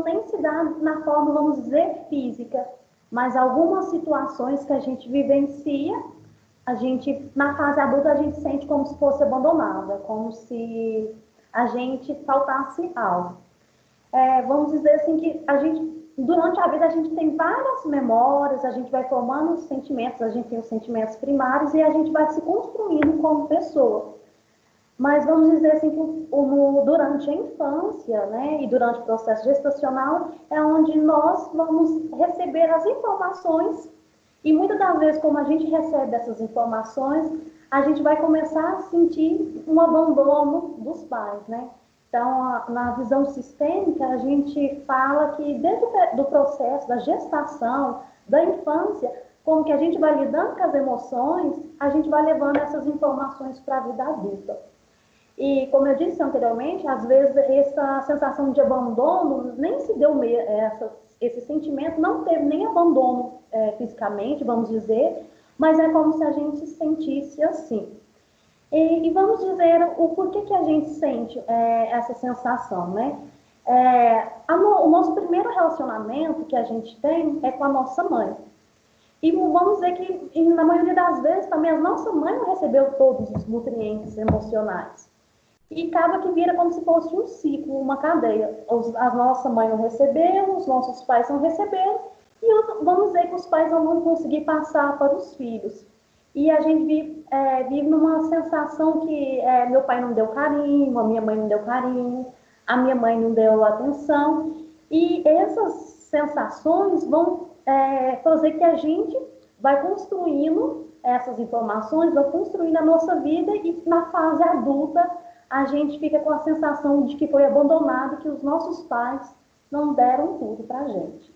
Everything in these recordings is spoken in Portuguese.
nem se dá na forma, vamos dizer, física, mas algumas situações que a gente vivencia, a gente, na fase adulta, a gente sente como se fosse abandonada, como se a gente faltasse algo. Vamos dizer assim que a gente, durante a vida, a gente tem várias memórias, a gente vai formando os sentimentos, a gente tem os sentimentos primários e a gente vai se construindo como pessoa. Mas vamos dizer assim que durante a infância, né, e durante o processo gestacional, é onde nós vamos receber as informações e muitas das vezes, como a gente recebe essas informações, a gente vai começar a sentir um abandono dos pais, né? Então, na visão sistêmica, a gente fala que desde o processo da gestação, da infância, como que a gente vai lidando com as emoções, a gente vai levando essas informações para a vida adulta. E, como eu disse anteriormente, às vezes essa sensação de abandono nem se deu, esse sentimento não teve nem abandono fisicamente, vamos dizer, mas é como se a gente se sentisse assim. E vamos dizer o porquê que a gente sente essa sensação, né? O nosso primeiro relacionamento que a gente tem é com a nossa mãe. E vamos dizer que, na maioria das vezes, também a nossa mãe não recebeu todos os nutrientes emocionais. E acaba que vira como se fosse um ciclo, uma cadeia. A nossa mãe não recebeu, os nossos pais não receberam, e vamos dizer que os pais não vão conseguir passar para os filhos. E a gente vive numa sensação que meu pai não deu carinho, a minha mãe não deu carinho, a minha mãe não deu atenção. E essas sensações vão fazer que a gente vai construindo essas informações, vai construindo a nossa vida e na fase adulta a gente fica com a sensação de que foi abandonado, que os nossos pais não deram tudo para a gente.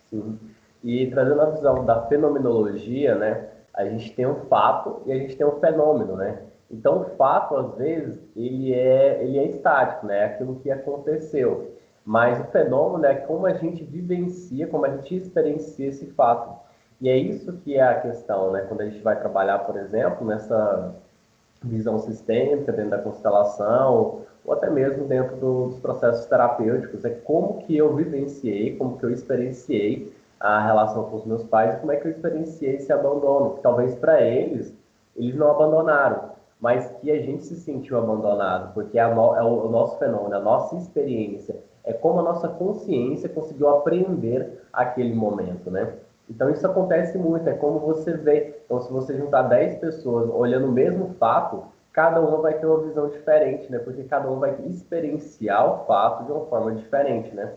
Sim. E trazendo a visão da fenomenologia, né, a gente tem um fato e a gente tem um fenômeno, né? Então, o fato, às vezes, ele é estático, né? É aquilo que aconteceu. Mas o fenômeno é como a gente vivencia, como a gente experiencia esse fato. E é isso que é a questão, né? Quando a gente vai trabalhar, por exemplo, nessa visão sistêmica dentro da constelação, ou até mesmo dentro dos processos terapêuticos, é como que eu vivenciei, como que eu experienciei a relação com os meus pais e como é que eu experienciei esse abandono, que talvez para eles não abandonaram, mas que a gente se sentiu abandonado, porque é o nosso fenômeno, a nossa experiência, é como a nossa consciência conseguiu aprender aquele momento, né? Então isso acontece muito, é como você vê. Então se você juntar 10 pessoas olhando o mesmo fato, cada uma vai ter uma visão diferente, né? Porque cada um vai experienciar o fato de uma forma diferente, né?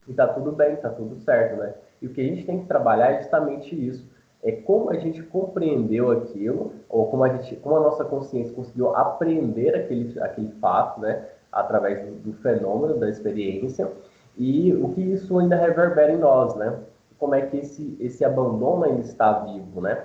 E tá tudo bem, tá tudo certo, né? E o que a gente tem que trabalhar é justamente isso. É como a gente compreendeu aquilo, ou como a nossa consciência conseguiu aprender aquele fato, né? Através do fenômeno, da experiência, e o que isso ainda reverbera em nós, né? Como é que esse abandono ainda está vivo, né?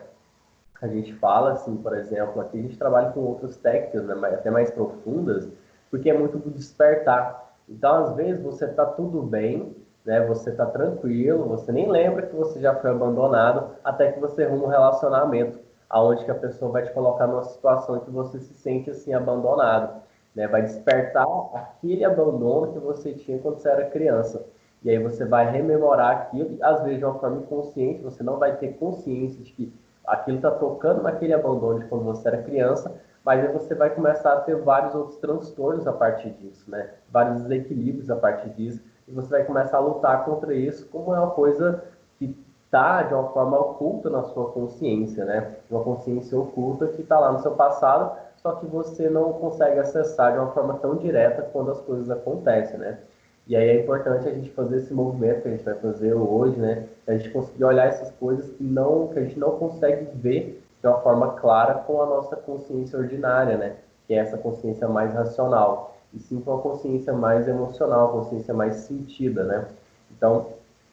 A gente fala, assim, por exemplo, aqui a gente trabalha com outras técnicas, né, até mais profundas, porque é muito do despertar. Então, às vezes, você está tudo bem, né, você está tranquilo, você nem lembra que você já foi abandonado, até que você arruma um relacionamento, aonde que a pessoa vai te colocar numa situação em que você se sente, assim, abandonado, né, vai despertar aquele abandono que você tinha quando você era criança. E aí você vai rememorar aquilo, às vezes de uma forma inconsciente, você não vai ter consciência de que aquilo está tocando naquele abandono de quando você era criança, mas aí você vai começar a ter vários outros transtornos a partir disso, né? Vários desequilíbrios a partir disso, e você vai começar a lutar contra isso como é uma coisa que está de uma forma oculta na sua consciência, né? Uma consciência oculta que está lá no seu passado, só que você não consegue acessar de uma forma tão direta quando as coisas acontecem, né? E aí é importante a gente fazer esse movimento que a gente vai fazer hoje, né? A gente conseguir olhar essas coisas que a gente não consegue ver de uma forma clara com a nossa consciência ordinária, né? Que é essa consciência mais racional. E sim com a consciência mais emocional, a consciência mais sentida, né? Então,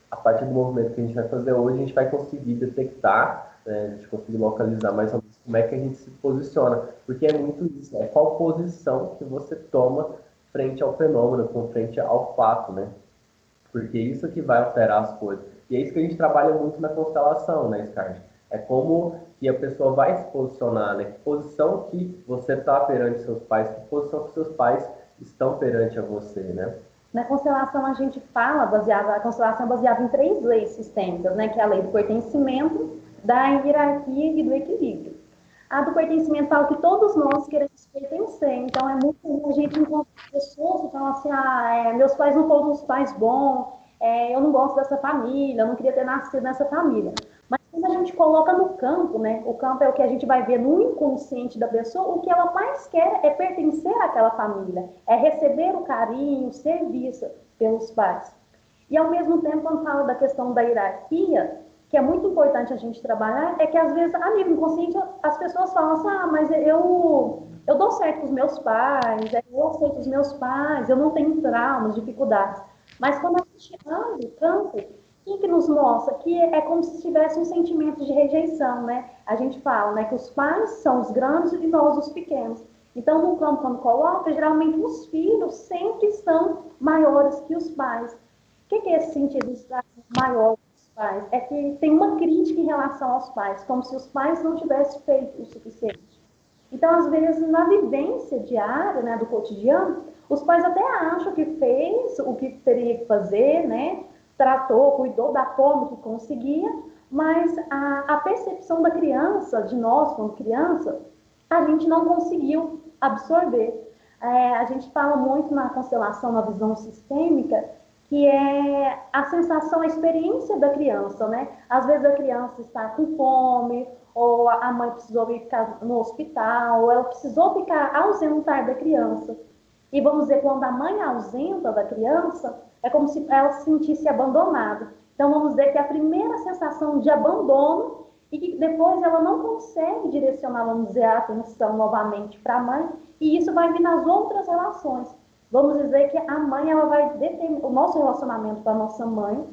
a partir do movimento que a gente vai fazer hoje, a gente vai conseguir detectar, né? A gente conseguir localizar mais ou menos como é que a gente se posiciona. Porque é muito isso, é qual posição que você toma frente ao fenômeno, com frente ao fato, né? Porque isso que vai alterar as coisas. E é isso que a gente trabalha muito na constelação, né, Scarlett? É como que a pessoa vai se posicionar, né? Que posição que você está perante seus pais, que posição que seus pais estão perante a você, né? Na constelação a gente fala, a constelação é baseada em 3 leis sistêmicas, né? Que é a lei do pertencimento, da hierarquia e do equilíbrio. A do pertencimento fala que todos nós queremos pertencer, então é muito comum a gente encontrar pessoas que falam assim, meus pais não foram uns pais bons, eu não gosto dessa família, eu não queria ter nascido nessa família. Mas quando a gente coloca no campo, né, o campo é o que a gente vai ver no inconsciente da pessoa, o que ela mais quer é pertencer àquela família, é receber o carinho, ser vista pelos pais. E ao mesmo tempo, quando fala da questão da hierarquia, que é muito importante a gente trabalhar, é que às vezes, a nível inconsciente, as pessoas falam assim, mas eu dou certo com os meus pais, eu aceito os meus pais, eu não tenho traumas, dificuldades. Mas quando a gente abre o campo, o que nos mostra? Que é como se tivesse um sentimento de rejeição, né? A gente fala, né, que os pais são os grandes e nós os pequenos. Então, no campo, quando coloca, geralmente os filhos sempre são maiores que os pais. O que é esse sentido de estar maior que os pais? É que tem uma crítica em relação aos pais, como se os pais não tivessem feito o suficiente. Então, às vezes, na vivência diária, né, do cotidiano, os pais até acham que fez o que teria que fazer, né? Tratou, cuidou da forma que conseguia, mas a percepção da criança, de nós como criança, a gente não conseguiu absorver. A gente fala muito na constelação, na visão sistêmica, que é a sensação, a experiência da criança, né? Às vezes a criança está com fome, ou a mãe precisou ficar no hospital, ou ela precisou ficar ausentar da criança. E vamos dizer, quando a mãe ausenta da criança, é como se ela se sentisse abandonada. Então vamos dizer que a primeira sensação de abandono e que depois ela não consegue direcionar, vamos dizer, a atenção novamente para a mãe, e isso vai vir nas outras relações. Vamos dizer que a mãe, ela vai determinar, o nosso relacionamento com a nossa mãe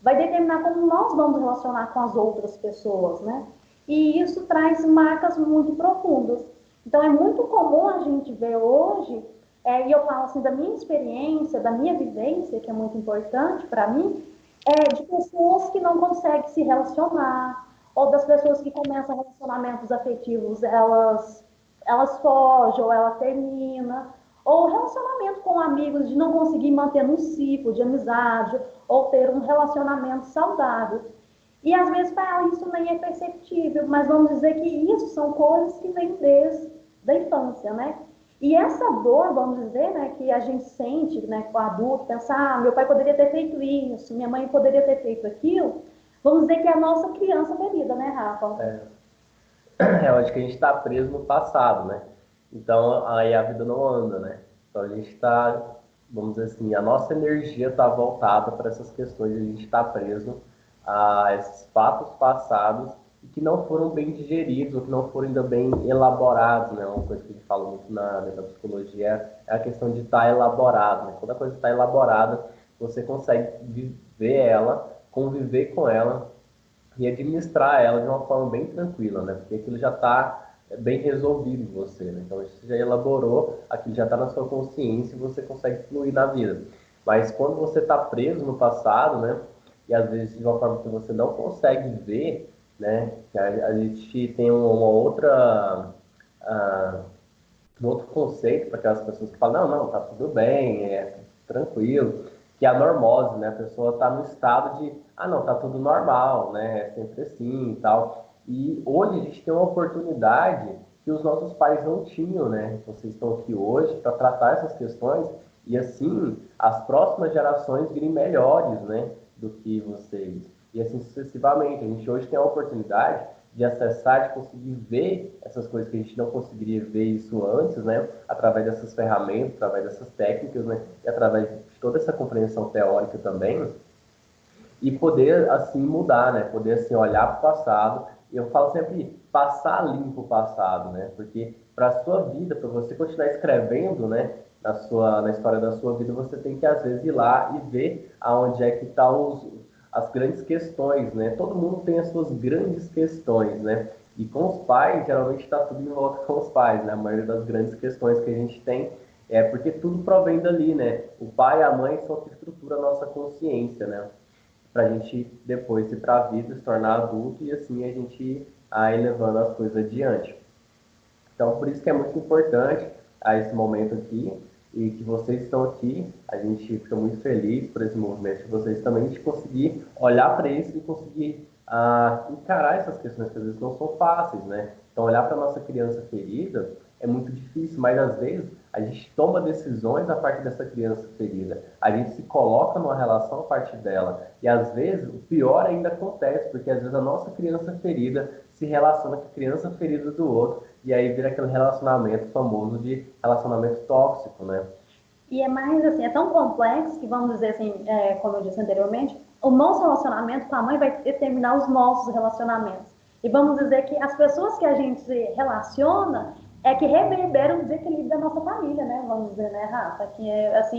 vai determinar como nós vamos relacionar com as outras pessoas, né? E isso traz marcas muito profundas. Então, é muito comum a gente ver hoje, e eu falo assim da minha experiência, da minha vivência, que é muito importante para mim, de pessoas que não conseguem se relacionar, ou das pessoas que começam relacionamentos afetivos, elas fogem, ou ela termina, ou relacionamento com amigos, de não conseguir manter um ciclo de amizade, ou ter um relacionamento saudável. E às vezes para isso nem é perceptível, mas vamos dizer que isso são coisas que vêm desde a infância, né? E essa dor, vamos dizer, né, que a gente sente, né, com o adulto, pensar, meu pai poderia ter feito isso, minha mãe poderia ter feito aquilo, vamos dizer que é a nossa criança ferida, né, Rafa? Eu acho que a gente está preso no passado, né? Então aí a vida não anda, né? Então a gente está, vamos dizer assim, a nossa energia está voltada para essas questões, a gente está preso a esses fatos passados e que não foram bem digeridos, ou que não foram ainda bem elaborados, né? Uma coisa que a gente fala muito na psicologia é a questão de estar elaborado, né? Quando a coisa está elaborada, você consegue viver ela, conviver com ela e administrar ela de uma forma bem tranquila, né? Porque aquilo já está bem resolvido em você, né? Então você já elaborou, aquilo já está na sua consciência e você consegue fluir na vida. Mas quando você está preso no passado, né? E às vezes de uma forma que você não consegue ver, né? A gente tem uma outra, uh, um outro conceito para aquelas pessoas que falam, não, não, tá tudo bem, é tranquilo, que é a normose, né? A pessoa está no estado de, não, tá tudo normal, né? É sempre assim e tal. E hoje a gente tem uma oportunidade que os nossos pais não tinham, né? Vocês estão aqui hoje para tratar essas questões e assim as próximas gerações virem melhores, né? Do que vocês. E assim sucessivamente. A gente hoje tem a oportunidade de acessar, de conseguir ver essas coisas que a gente não conseguiria ver isso antes, né? Através dessas ferramentas, através dessas técnicas, né? E através de toda essa compreensão teórica também, e poder assim mudar, né? Poder assim olhar para o passado. E eu falo sempre passar limpo o passado, né? Porque para a sua vida, para você continuar escrevendo, né? Na história da sua vida, você tem que às vezes ir lá e ver aonde é que tá as grandes questões, né? Todo mundo tem as suas grandes questões, né? E com os pais, geralmente está tudo em volta com os pais, né? A maioria das grandes questões que a gente tem é porque tudo provém dali, né? O pai e a mãe são que estrutura a nossa consciência, né? Para a gente depois ir para a vida, se tornar adulto e assim a gente ir levando as coisas adiante. Então, por isso que é muito importante esse momento aqui, e que vocês estão aqui. A gente fica muito feliz por esse movimento de vocês também, de conseguir olhar para isso e conseguir encarar essas questões que às vezes não são fáceis, né? Então, olhar para a nossa criança ferida é muito difícil, mas às vezes a gente toma decisões a partir dessa criança ferida. A gente se coloca numa relação a partir dela. E às vezes o pior ainda acontece, porque às vezes a nossa criança ferida se relaciona com a criança ferida do outro, e aí vira aquele relacionamento famoso de relacionamento tóxico, né? E é mais assim, é tão complexo que, vamos dizer assim, como eu disse anteriormente, o nosso relacionamento com a mãe vai determinar os nossos relacionamentos. E vamos dizer que as pessoas que a gente se relaciona é que reverberam o desequilíbrio da nossa família, né? Vamos dizer, né, Rafa? Que é assim,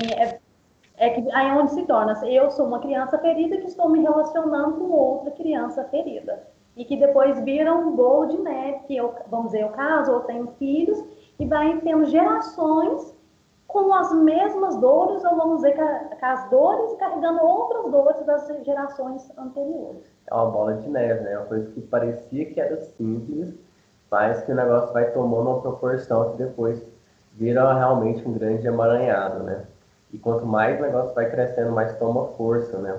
é que aí é onde se torna. Eu sou uma criança ferida que estou me relacionando com outra criança ferida. E que depois vira um bolo de neve, que eu, vamos dizer, eu caso, eu tenho filhos, e vai tendo gerações com as mesmas dores, ou vamos dizer, com as dores carregando outras dores das gerações anteriores. É uma bola de neve, né? Uma coisa que parecia que era simples, mas que o negócio vai tomando uma proporção que depois vira realmente um grande emaranhado, né? E quanto mais o negócio vai crescendo, mais toma força, né?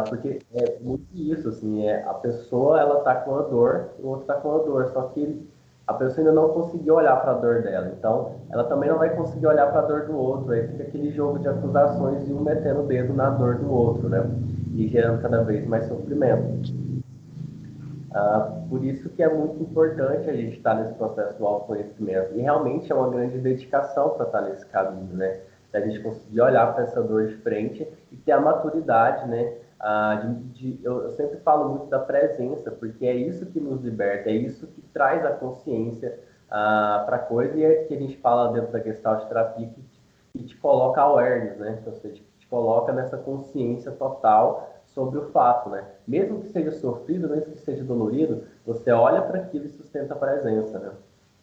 Porque é muito isso, assim, a pessoa, ela tá com a dor, o outro tá com a dor, só que a pessoa ainda não conseguiu olhar para a dor dela, então ela também não vai conseguir olhar para a dor do outro, aí fica aquele jogo de acusações e um metendo o dedo na dor do outro, né? E gerando cada vez mais sofrimento. Por isso que é muito importante a gente estar nesse processo do autoconhecimento. E realmente é uma grande dedicação para estar nesse caminho, né? Da gente conseguir olhar para essa dor de frente e ter a maturidade, né? Eu sempre falo muito da presença, porque é isso que nos liberta, é isso que traz a consciência para a coisa, e é que a gente fala dentro da Gestalt terapia que te coloca awareness, né? Ou seja, que te coloca nessa consciência total sobre o fato, né? Mesmo que seja sofrido, mesmo que seja dolorido, você olha para aquilo e sustenta a presença, né?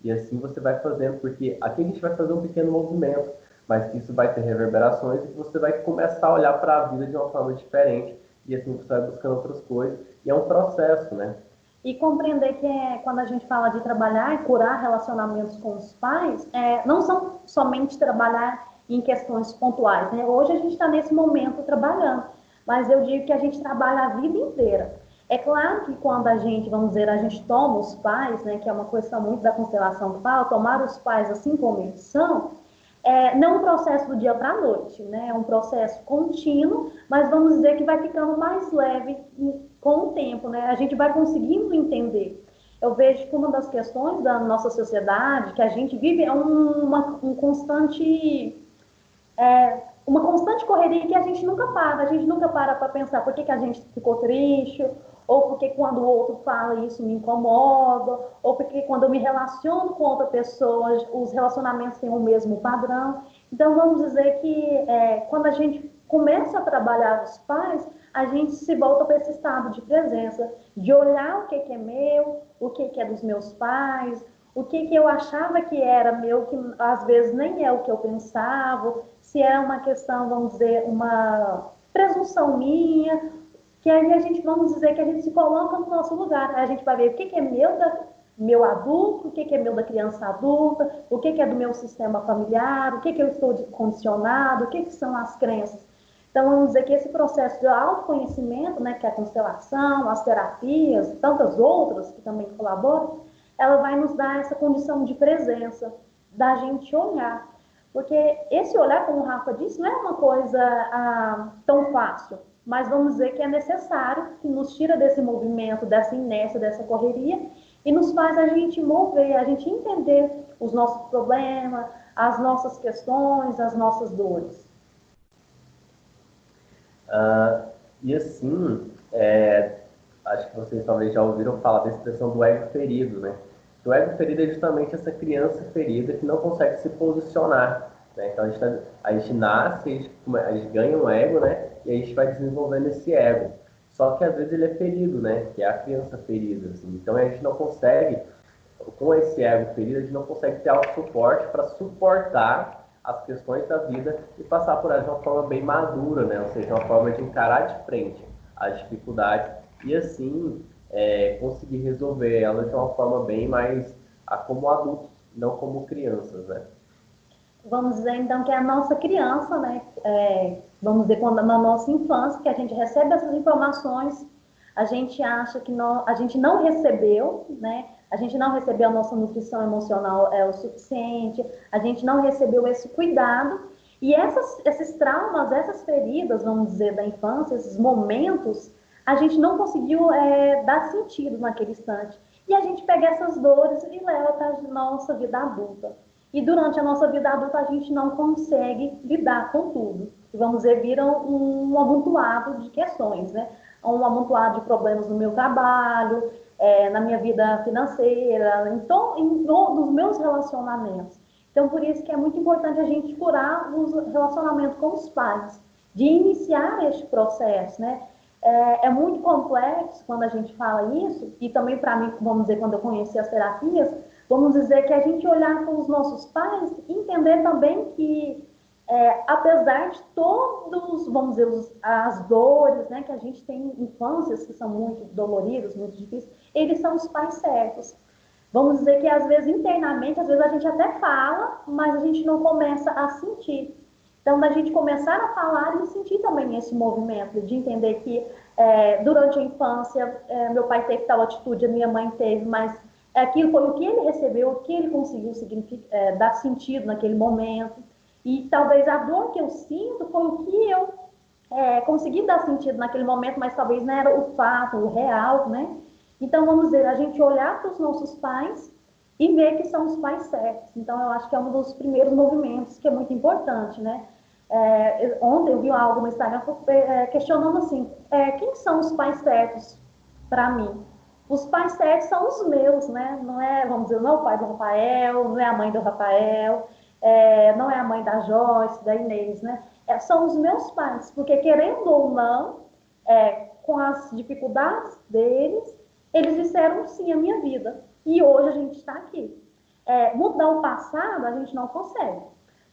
E assim você vai fazendo, porque aqui a gente vai fazer um pequeno movimento, mas que isso vai ter reverberações e que você vai começar a olhar para a vida de uma forma diferente, e assim você vai buscando outras coisas, e é um processo, né? E compreender que quando a gente fala de trabalhar e curar relacionamentos com os pais, não são somente trabalhar em questões pontuais, né? Hoje a gente está nesse momento trabalhando, mas eu digo que a gente trabalha a vida inteira. É claro que quando a gente, vamos dizer, a gente toma os pais, né, que é uma questão muito da constelação que fala, tomar os pais assim como eles são, não um processo do dia para a noite, né? É um processo contínuo, mas vamos dizer que vai ficando mais leve com o tempo, né? A gente vai conseguindo entender. Eu vejo que uma das questões da nossa sociedade que a gente vive é uma constante correria que a gente nunca para. A gente nunca para pensar por que, que a gente ficou triste, ou porque quando o outro fala isso me incomoda, ou porque quando eu me relaciono com outra pessoa, os relacionamentos têm o mesmo padrão. Então, vamos dizer que quando a gente começa a trabalhar os pais, a gente se volta para esse estado de presença, de olhar o que, que é meu, o que, que é dos meus pais, o que, que eu achava que era meu, que às vezes nem é o que eu pensava, se é uma questão, vamos dizer, uma presunção minha, que aí a gente, vamos dizer, que a gente se coloca no nosso lugar. A gente vai ver o que é meu adulto, o que é meu da criança adulta, o que é do meu sistema familiar, o que eu estou condicionado, o que são as crenças. Então, vamos dizer que esse processo de autoconhecimento, né, que é a constelação, as terapias, tantas outras que também colaboram, ela vai nos dar essa condição de presença, da gente olhar. Porque esse olhar, como o Rafa disse, não é uma coisa tão fácil, mas vamos dizer que é necessário, que nos tira desse movimento, dessa inércia, dessa correria, e nos faz a gente mover, a gente entender os nossos problemas, as nossas questões, as nossas dores. E assim, acho que vocês talvez já ouviram falar da expressão do ego ferido, né? O ego ferido é justamente essa criança ferida que não consegue se posicionar, né? Então a gente nasce, a gente ganha um ego, né? E a gente vai desenvolvendo esse ego. Só que às vezes ele é ferido, né? Que é a criança ferida, assim. Então a gente não consegue, com esse ego ferido, a gente não consegue ter auto-suporte para suportar as questões da vida e passar por elas de uma forma bem madura, né? Ou seja, uma forma de encarar de frente as dificuldades e assim conseguir resolver elas de uma forma bem mais como adultos, não como crianças, né? Vamos dizer, então, que é a nossa criança, né? Vamos dizer, quando na nossa infância, que a gente recebe essas informações, a gente acha que a gente não recebeu, né? A gente não recebeu a nossa nutrição emocional o suficiente, a gente não recebeu esse cuidado, e esses traumas, essas feridas, vamos dizer, da infância, esses momentos, a gente não conseguiu dar sentido naquele instante. E a gente pega essas dores e leva para a nossa vida adulta. E durante a nossa vida adulta a gente não consegue lidar com tudo. Vamos dizer, vira um amontoado de questões, né? Um amontoado de problemas no meu trabalho, na minha vida financeira, então, nos meus relacionamentos. Então, por isso que é muito importante a gente curar os relacionamentos com os pais, de iniciar este processo, né? É muito complexo quando a gente fala isso, e também para mim, vamos dizer, quando eu conheci as terapias, vamos dizer que a gente olhar com os nossos pais, entender também que, apesar de todos, vamos dizer, as dores, né, que a gente tem em infâncias que são muito doloridas, muito difíceis, eles são os pais certos. Vamos dizer que às vezes internamente, às vezes a gente até fala, mas a gente não começa a sentir. Então, da gente começar a falar e sentir também esse movimento, de entender que durante a infância, meu pai teve tal atitude, a minha mãe teve, mas aquilo foi o que ele recebeu, o que ele conseguiu dar sentido naquele momento. E talvez a dor que eu sinto foi o que eu consegui dar sentido naquele momento, mas talvez não era o fato, o real, né? Então, vamos dizer, a gente olhar para os nossos pais e ver que são os pais certos. Então, eu acho que é um dos primeiros movimentos que é muito importante, né? Ontem eu vi algo no Instagram questionando assim, quem são os pais certos para mim? Os pais certos são os meus, né? Não é, vamos dizer, não é o pai do Rafael, não é a mãe do Rafael, não é a mãe da Joyce, da Inês, né? São os meus pais, porque querendo ou não, com as dificuldades deles, eles disseram sim à minha vida. E hoje a gente está aqui. Mudar o passado a gente não consegue.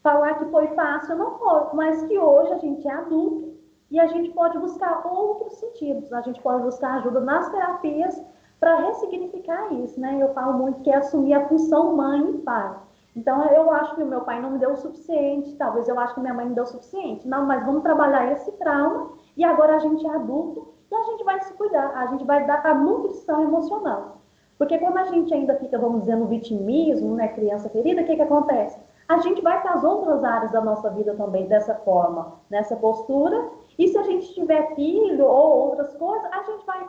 Falar que foi fácil não foi, mas que hoje a gente é adulto e a gente pode buscar outros sentidos. A gente pode buscar ajuda nas terapias para ressignificar isso, né? Eu falo muito que é assumir a função mãe e pai. Então, eu acho que o meu pai não me deu o suficiente, talvez eu acho que minha mãe me deu o suficiente. Não, mas vamos trabalhar esse trauma e agora a gente é adulto e a gente vai se cuidar, a gente vai dar a nutrição emocional. Porque quando a gente ainda fica, vamos dizer, no vitimismo, né, criança ferida, o que acontece? A gente vai para as outras áreas da nossa vida também dessa forma, nessa postura, e se a gente tiver filho ou outras coisas, a gente vai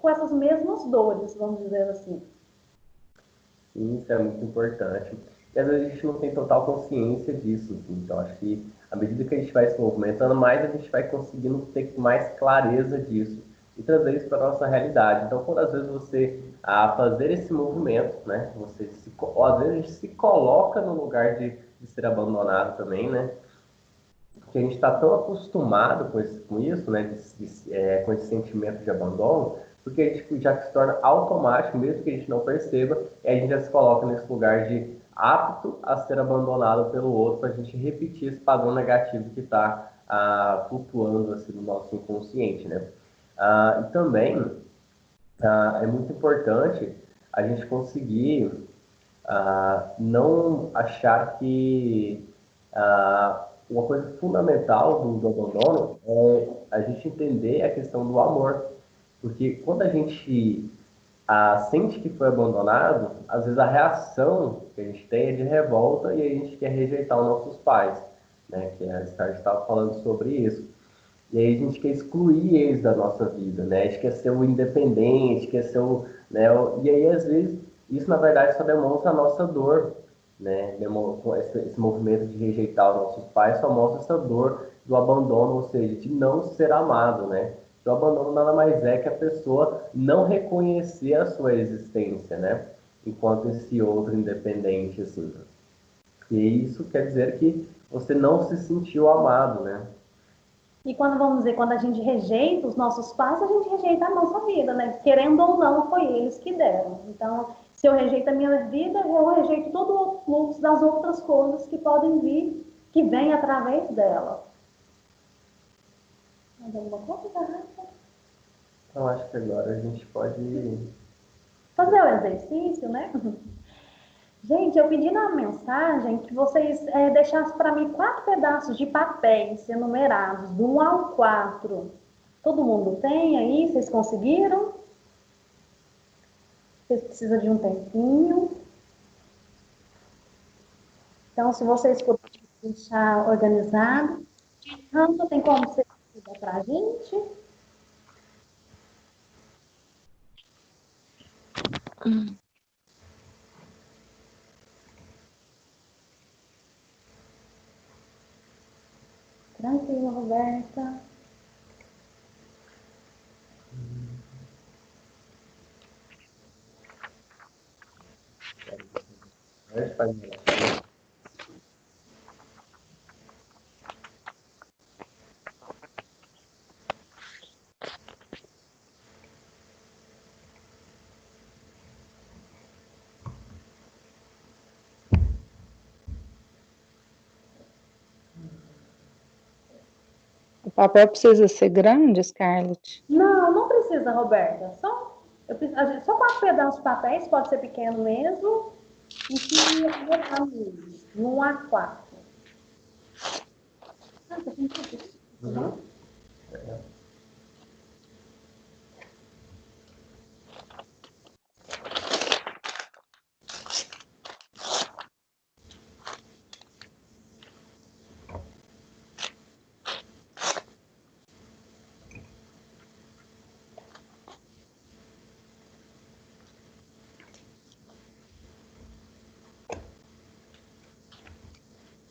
com essas mesmas dores, vamos dizer assim. Isso é muito importante. E às vezes a gente não tem total consciência disso, assim. Então acho que à medida que a gente vai se movimentando, mais a gente vai conseguindo ter mais clareza disso e trazer isso para a nossa realidade. Então, quando às vezes você fazer esse movimento, né, ou às vezes a gente se coloca no lugar de ser abandonado também, né, porque a gente está tão acostumado com isso, né, com esse sentimento de abandono, porque a gente já se torna automático, mesmo que a gente não perceba, e a gente já se coloca nesse lugar de apto a ser abandonado pelo outro, para a gente repetir esse padrão negativo que está flutuando assim, no nosso inconsciente, né? E também é muito importante a gente conseguir não achar que uma coisa fundamental do abandono é a gente entender a questão do amor. Porque quando a gente sente que foi abandonado, às vezes a reação que a gente tem é de revolta e a gente quer rejeitar os nossos pais, né? Que a Star estava falando sobre isso. E aí a gente quer excluir eles da nossa vida, né? A gente quer ser o independente, quer ser o, né? E aí às vezes isso na verdade só demonstra a nossa dor, né? Esse movimento de rejeitar os nossos pais só mostra essa dor do abandono, ou seja, de não ser amado, né? O abandono nada mais é que a pessoa não reconhecer a sua existência, né? Enquanto esse outro independente, assim. E isso quer dizer que você não se sentiu amado, né? E quando, vamos dizer, quando a gente rejeita os nossos pais, a gente rejeita a nossa vida, né? Querendo ou não, foi eles que deram. Então, se eu rejeito a minha vida, eu rejeito todo o fluxo das outras coisas que podem vir, que vêm através dela. Mais alguma coisa, Rafa? Então, acho que agora a gente pode. Fazer o exercício, né? Gente, eu pedi na mensagem que vocês deixassem para mim 4 pedaços de papéis enumerados, do 1 ao 4. Todo mundo tem aí? Vocês conseguiram? Vocês precisam de um tempinho. Então, se vocês puderem deixar organizado, não tem como você dar para a gente? Tranquilo, Roberta. O papel precisa ser grande, Scarlett? Não, não precisa, Roberta. Só 4 pedaços de papéis, pode ser pequeno mesmo. E que botar no 1 a 4. Ah, tá com tudo. Uhum.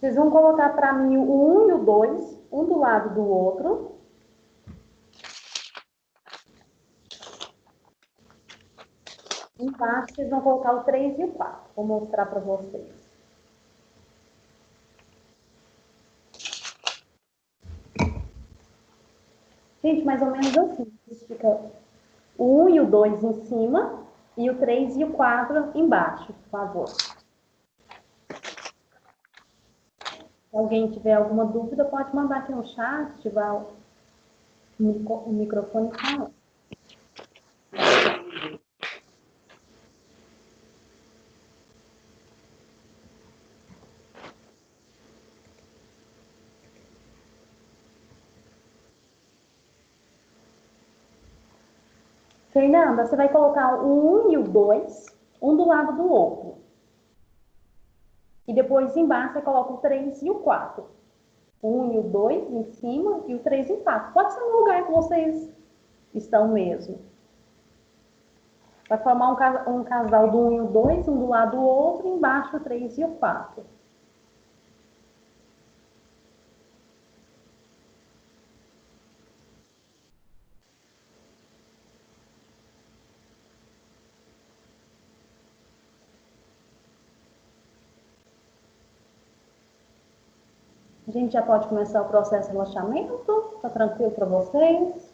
Vocês vão colocar para mim o 1 e o 2, um do lado do outro. Embaixo, vocês vão colocar o 3 e o 4. Vou mostrar para vocês. Gente, mais ou menos assim. Fica o 1 e o 2 em cima e o 3 e o 4 embaixo, por favor. Se alguém tiver alguma dúvida, pode mandar aqui no chat, se tiver o microfone falando. Fernanda, você vai colocar o 1 e o 2, um do lado do outro. E depois embaixo você coloca o 3 e o 4. O 1 e o 2 em cima e o 3 embaixo. Pode ser no lugar que vocês estão mesmo. Vai formar um casal do 1 e o 2, um do lado do outro, e embaixo o 3 e o 4. A gente já pode começar o processo de relaxamento? Tá tranquilo para vocês?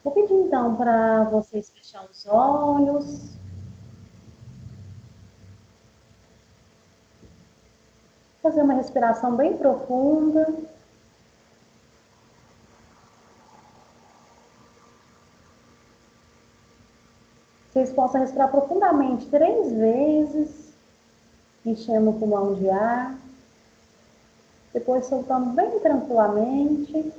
Vou pedir então para vocês fechar os olhos. Fazer uma respiração bem profunda. Vocês possam respirar profundamente 3 vezes, enchendo o pulmão de ar. Depois soltando bem tranquilamente.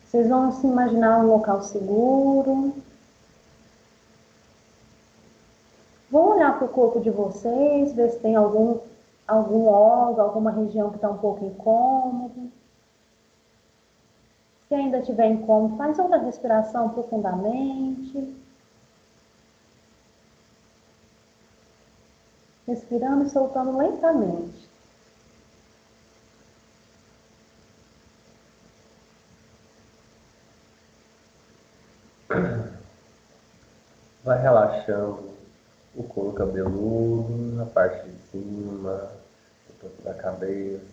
Vocês vão se imaginar um local seguro. Vão olhar para o corpo de vocês, ver se tem algum órgão, alguma região que está um pouco incômodo. Se ainda tiver incômodo, faz outra respiração profundamente. Respirando e soltando lentamente. Vai relaxando o couro cabeludo, a parte de cima, o topo da cabeça,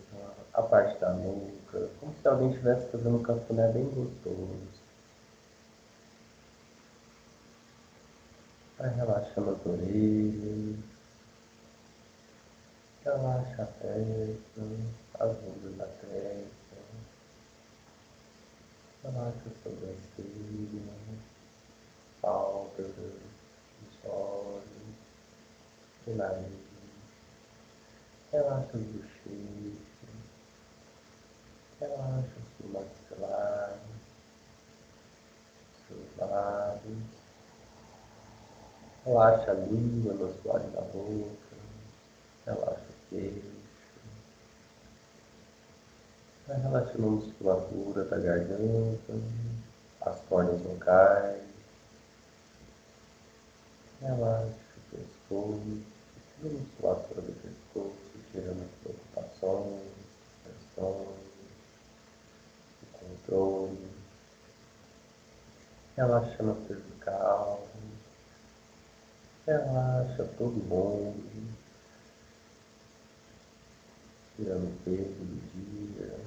a parte da nuca, como se alguém estivesse fazendo um cafuné bem gostoso. Vai relaxando as orelhas, relaxa a testa, as nuvens da testa, relaxa a sobrancelha, pálpebras, os olhos, o nariz, relaxa os bochechas, relaxa o seu maxilar, seus lábios, relaxa a língua nos lados da boca, relaxa o queixo, vai relaxando a musculatura da garganta, as cordas vocais, relaxa o pescoço, toda a musculatura do pescoço, tirando as preocupações, pressões, o controle, relaxando a cervical, relaxa todo mundo, tirando o peso do dia,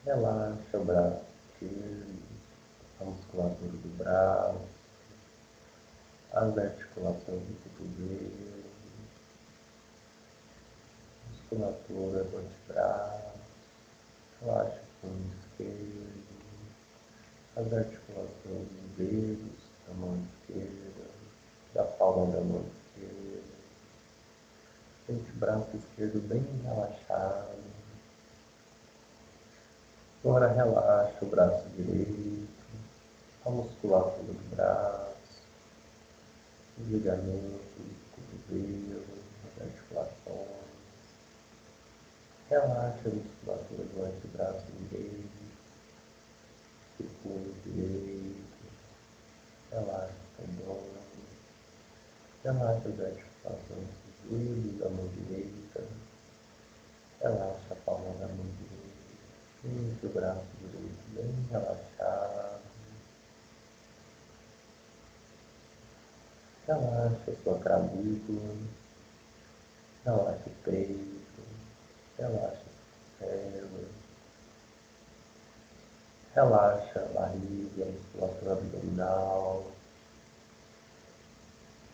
relaxa o braço esquerdo, a musculatura do braço, as articulações do cotovelo, musculatura do antebraço, relaxa o punho esquerdo, as articulações dos dedos da mão esquerda, da palma da mão esquerda, sente o braço esquerdo bem relaxado. Agora relaxa o braço direito, a musculatura do braço, os ligamentos do cotovelo, as articulações. Relaxa a musculatura do antebraço direito, do punho direito, relaxa o tendão, relaxa as articulações dos dedos da mão direita, relaxa a palma da mão direita, sente o braço direito bem relaxado, relaxa a sua clavícula, relaxa o peito, relaxa a costela, relaxa a barriga, a musculatura abdominal,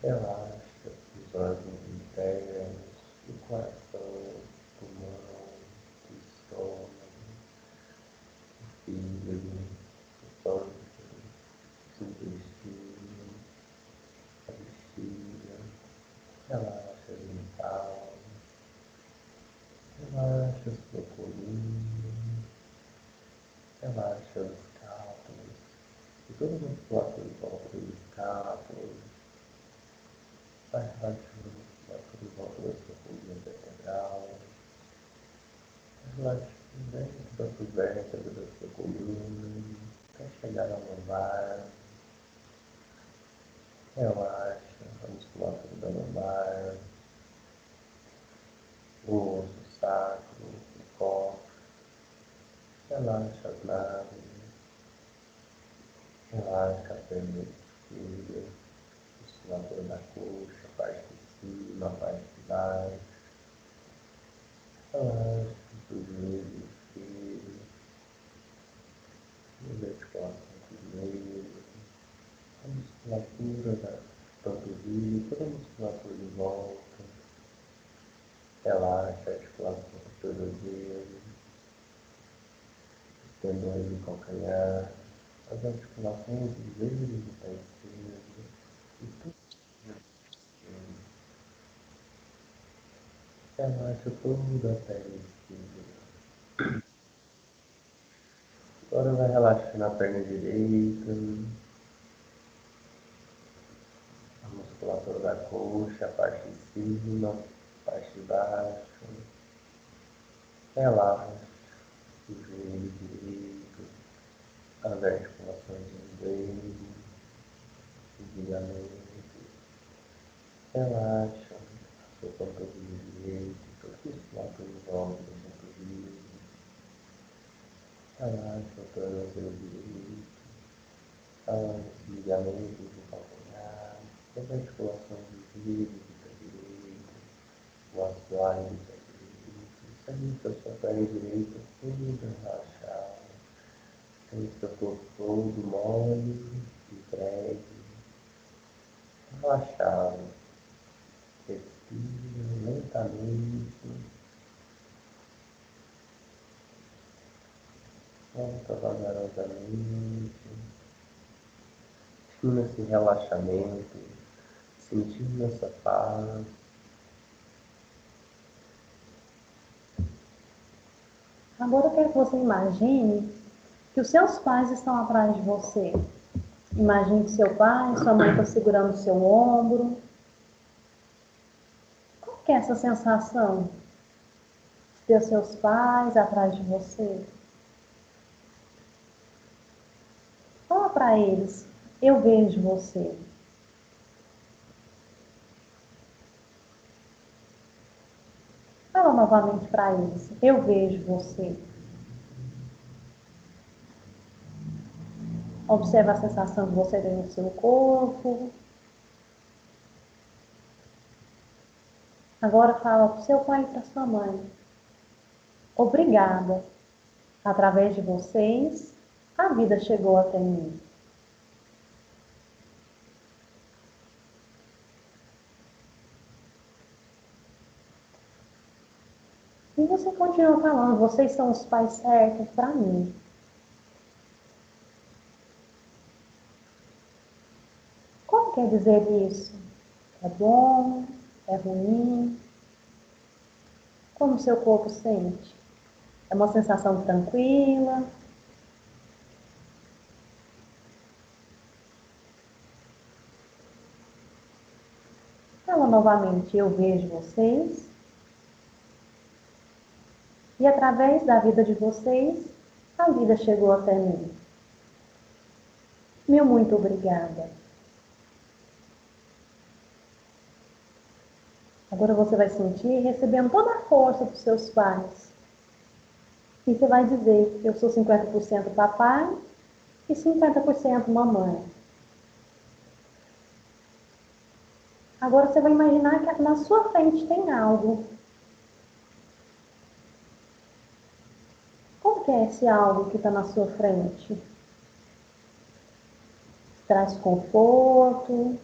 relaxa os órgãos internos, o coração, o pulmão, o estômago, o fígado, o pâncreas, o intestino, a bexiga, relaxa a genital, relaxa a sua coluna, relaxa as escápulas, e toda a musculatura em volta das escápulas, vai relaxando a musculatura em volta da sua coluna vertebral, relaxa dentro das vértebras da sua coluna, até chegar à lombar, relaxa a musculatura da lombar, o osso sacro, o cóccix, relaxa as nádegas, relaxa a perna esquerda, musculatura da coxa, a parte de cima, a parte de baixo, relaxa o joelho esquerdo, as articulações do joelho, a musculatura da panturrilha, toda a musculatura de volta, relaxa a articulação do tornozelo, os tendões do calcanhar, as articulações dos dedos do pé esquerdo, e tudo relaxa toda a perna esquerda. Agora vai relaxar na perna direita, a musculatura da coxa, a parte de cima, a parte de baixo. Relaxa o joelho direito, as articulações dos dedos, os ligamentos. Relaxa a sua panturrilha direita, toda a musculatura em volta da panturrilha. Relaxa o tornozelo direito, os ligamentos do calcanhar, toda a articulação dos dedos do pé direito, o assoalho do pé direito. Sente a sua perna direita toda relaxada, sente seu corpo todo mole, entregue, relaxado. Respira lentamente, volta vagarosamente, sentindo esse relaxamento, sentindo essa paz. Agora eu quero que você imagine que os seus pais estão atrás de você. Imagine que seu pai, sua mãe estão segurando o seu ombro. Qual que é essa sensação de ter seus pais atrás de você? Fala para eles, eu vejo você. Fala novamente para eles, eu vejo você. Observa a sensação que você tem no seu corpo. Agora fala para o seu pai e para sua mãe. Obrigada. Através de vocês, a vida chegou até mim. E você continua falando, vocês são os pais certos para mim. Como quer dizer isso? É bom? É ruim? Como o seu corpo sente? É uma sensação tranquila? Fala novamente, eu vejo vocês. E através da vida de vocês, a vida chegou até mim. Meu muito obrigada. Agora você vai sentir recebendo toda a força dos seus pais. E você vai dizer, eu sou 50% papai e 50% mamãe. Agora você vai imaginar que na sua frente tem algo. Como que é esse algo que está na sua frente? Traz conforto?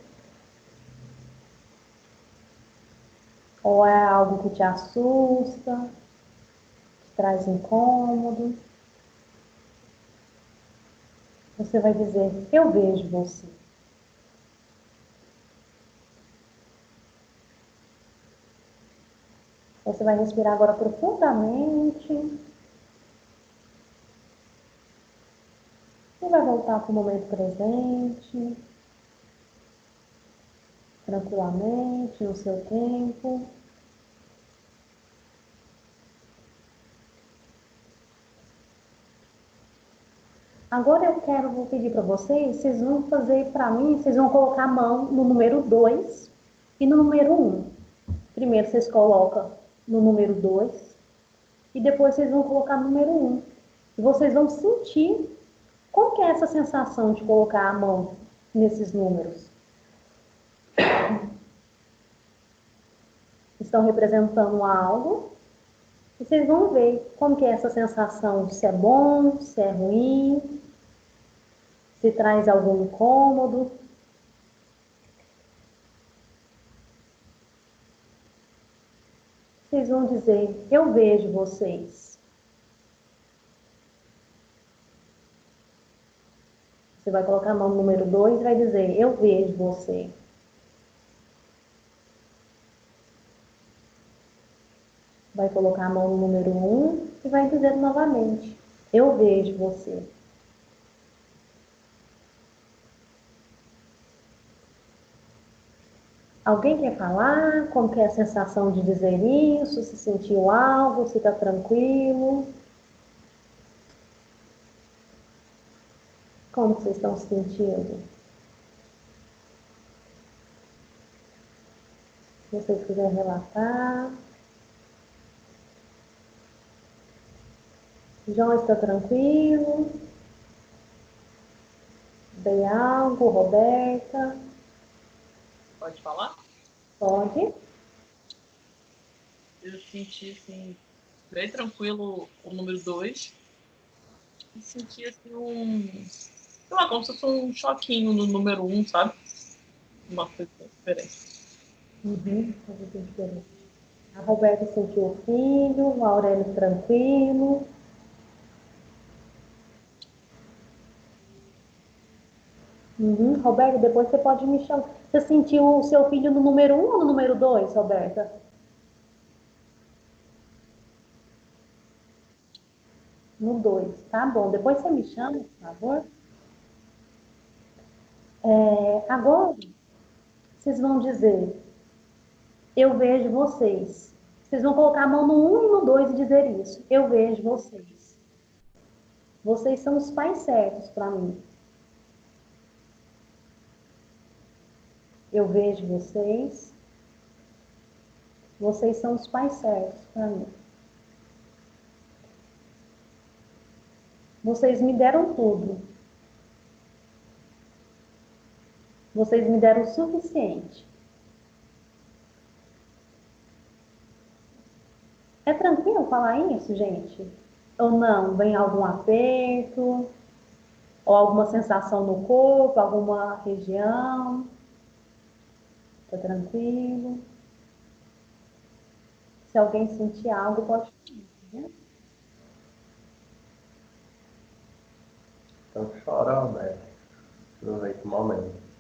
Ou é algo que te assusta? Que traz incômodo? Você vai dizer, eu vejo você. Você vai respirar agora profundamente. E vai voltar para o momento presente. Tranquilamente, no seu tempo. Agora vou pedir para vocês vão fazer para mim, vocês vão colocar a mão no número 2 e no número 1. Primeiro vocês colocam no número 2 e depois vocês vão colocar no número 1. E vocês vão sentir qual que é essa sensação de colocar a mão nesses números. Estão representando algo e vocês vão ver como que é essa sensação, se é bom, se é ruim, se traz algum incômodo. Vocês vão dizer, eu vejo vocês. Você vai colocar a mão no número 2 e vai dizer, eu vejo você. Vai colocar a mão no número 1 e vai dizer novamente, eu vejo você. Alguém quer falar? Como que é a sensação de dizer isso? Se sentiu algo? Se está tranquilo? Como vocês estão se sentindo? Se vocês quiserem relatar. João está tranquilo? Vem algo? Roberta? Pode falar? Pode? Eu senti, assim, bem tranquilo o número 2. E senti, assim, sei lá, como se fosse um choquinho no número 1, sabe? Uma coisa diferente. Coisa diferente. A Roberta sentiu o filho, o Aurélio tranquilo. Roberta, depois você pode me chamar. Você sentiu o seu filho no número 1 ou no número 2, Roberta? No 2, tá bom. Depois você me chama, por favor. Agora, vocês vão dizer, eu vejo vocês. Vocês vão colocar a mão no 1 e no 2 e dizer isso. Eu vejo vocês. Vocês são os pais certos para mim. Eu vejo vocês. Vocês são os pais certos para mim. Vocês me deram tudo. Vocês me deram o suficiente. É tranquilo falar isso, gente? Ou não? Vem algum aperto? Ou alguma sensação no corpo, alguma região? Tá tranquilo? Se alguém sentir algo, pode falar. Estão chorando, né? Aproveita o momento.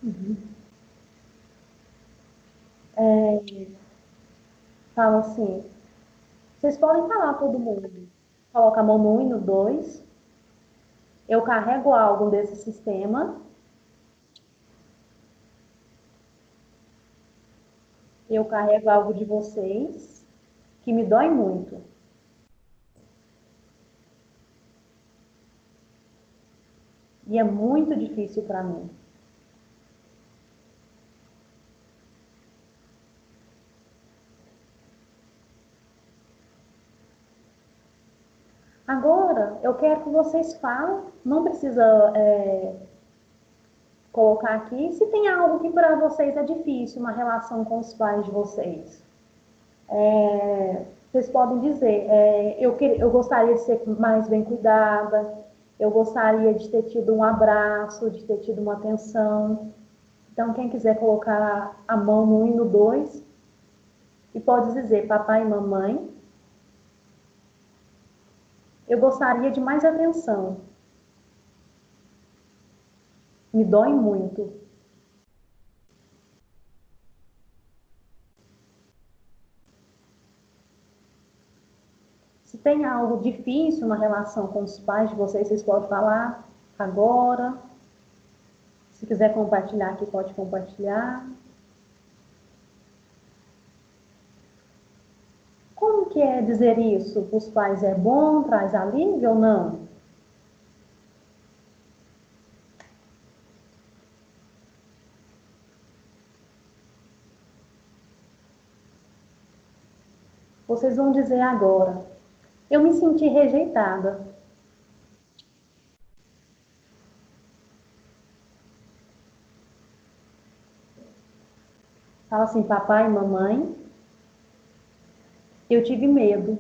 Fala assim, vocês podem falar todo mundo. Coloca a mão no 1 e no 2. Eu carrego algo desse sistema. Eu carrego algo de vocês que me dói muito. E é muito difícil para mim. Agora, eu quero que vocês falem, não precisa colocar aqui, se tem algo que para vocês é difícil, uma relação com os pais de vocês. Vocês podem dizer, eu gostaria de ser mais bem cuidada, eu gostaria de ter tido um abraço, de ter tido uma atenção. Então, quem quiser colocar a mão no 1 e no 2, e pode dizer, papai e mamãe, eu gostaria de mais atenção. Me dói muito. Se tem algo difícil na relação com os pais de vocês, vocês podem falar agora. Se quiser compartilhar aqui, pode compartilhar. Como que é dizer isso para os pais? É bom, traz alívio ou não? Vocês vão dizer agora, eu me senti rejeitada. Fala assim, papai e mamãe, eu tive medo.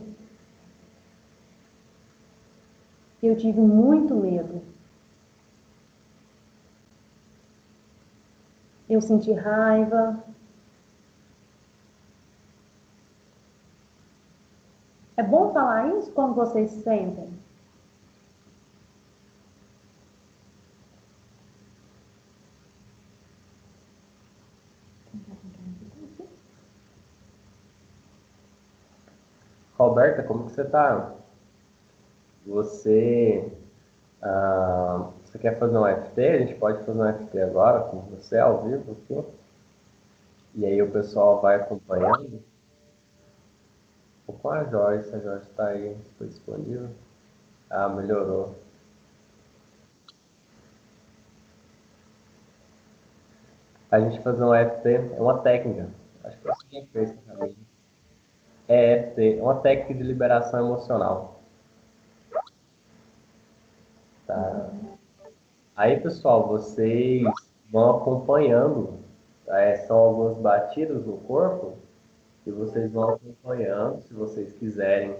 Eu tive muito medo. Eu senti raiva. É bom falar isso como vocês se sentem? Roberta, como que você tá? Você, você quer fazer um FT? A gente pode fazer um FT agora com você ao vivo aqui. E aí o pessoal vai acompanhando. Ou com a Joyce está aí, foi disponível. Ah, melhorou. A gente fazer um FT é uma técnica. Acho que você já fez também. É FT, é uma técnica de liberação emocional. Tá? Aí, pessoal, vocês vão acompanhando. São algumas batidas no corpo e vocês vão acompanhando. Se vocês quiserem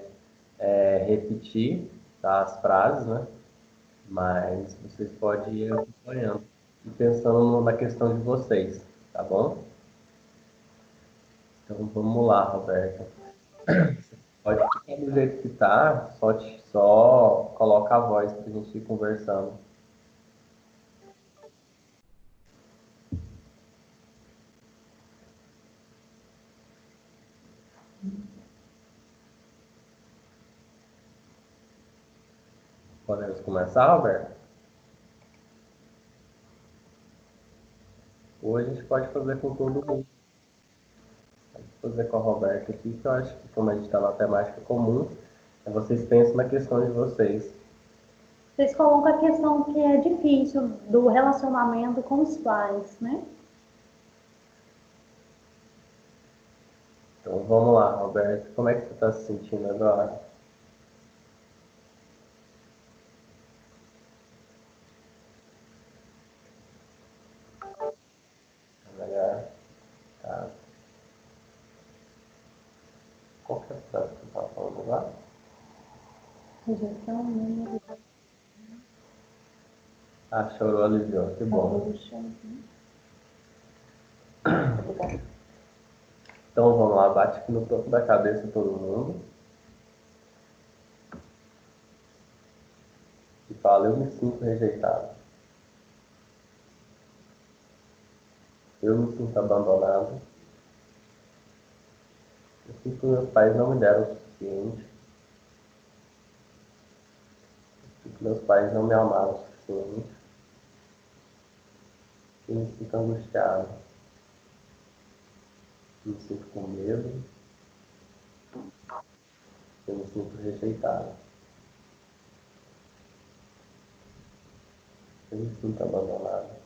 repetir, tá, as frases, né? mas vocês podem ir acompanhando e pensando na questão de vocês, tá bom? Então vamos lá, Roberta. Pode ficar do jeito que tá, só coloca a voz pra gente ir conversando. Podemos começar, Roberta? Ou a gente pode fazer com todo mundo. Vou fazer com a Roberta aqui, que eu acho que como a gente está na temática comum, vocês pensam na questão de vocês. Vocês colocam a questão que é difícil do relacionamento com os pais, né? Então vamos lá, Roberta. Como é que você está se sentindo agora? Tá melhor? Tá. Qual que é a frase que você estava falando agora? Rejeição, né? Ah, chorou, aliviou. Que bom. Angústia, né? Então vamos lá, bate aqui no topo da cabeça todo mundo. E fala, eu me sinto rejeitado. Eu me sinto abandonado. Eu sinto que meus pais não me deram o suficiente. Eu sinto que meus pais não me amaram o suficiente. Eu me sinto angustiado. Eu me sinto com medo. Eu me sinto rejeitado. Eu me sinto abandonado.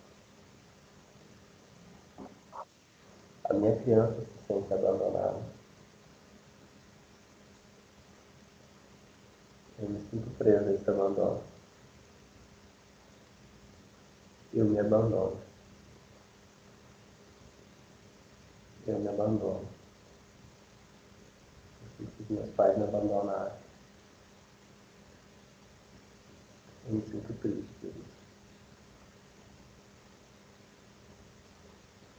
A minha criança se sente abandonada. Eu me sinto preso a esse abandono. Eu me abandono. Eu me abandono. Eu sinto que meus pais me abandonaram. Eu me sinto triste por isso.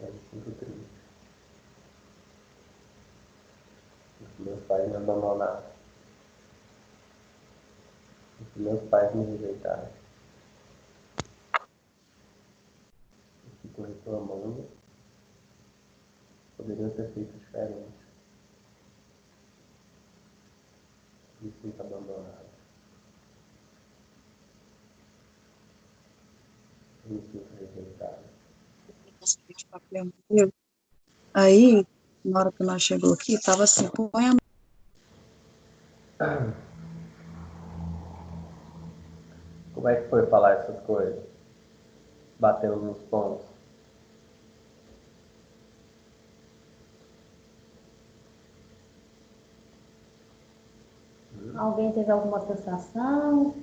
Eu me sinto triste. Porque meus pais me abandonaram. Porque meus pais me rejeitaram. Eu fico reclamando. Poderiam ter feito diferente. Eu me sinto abandonado. Eu me sinto rejeitado. Aí, na hora que nós chegou aqui, tava assim, põe a Como é que foi falar essas coisas? Batendo nos pontos. Alguém teve alguma sensação?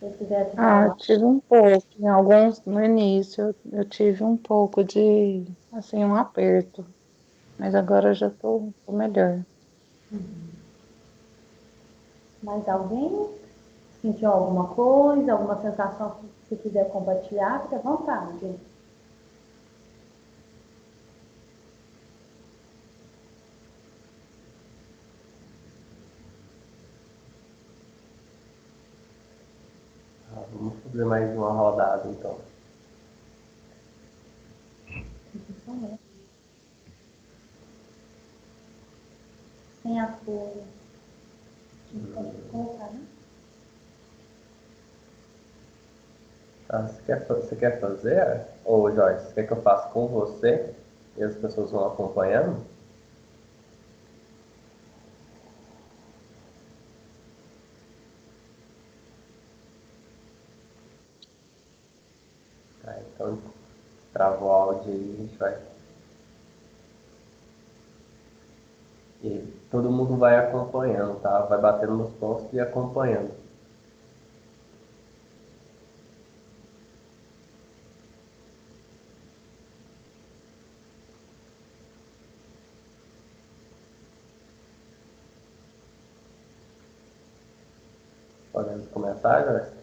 Se quiser falar. Tive um pouco, em alguns, no início, eu tive um pouco de, assim, um aperto, mas agora eu já tô melhor. Mais alguém sentiu alguma coisa, alguma sensação que se quiser compartilhar, fique à vontade. Vamos fazer mais uma rodada, então. Sem apoio. Pode colocar, né? Você quer fazer? Ô, Joyce, você quer que eu faça com você? E as pessoas vão acompanhando? Tá, então, travou o áudio aí, a gente vai. E todo mundo vai acompanhando, tá? Vai batendo nos pontos e acompanhando. Podemos começar, Joyce?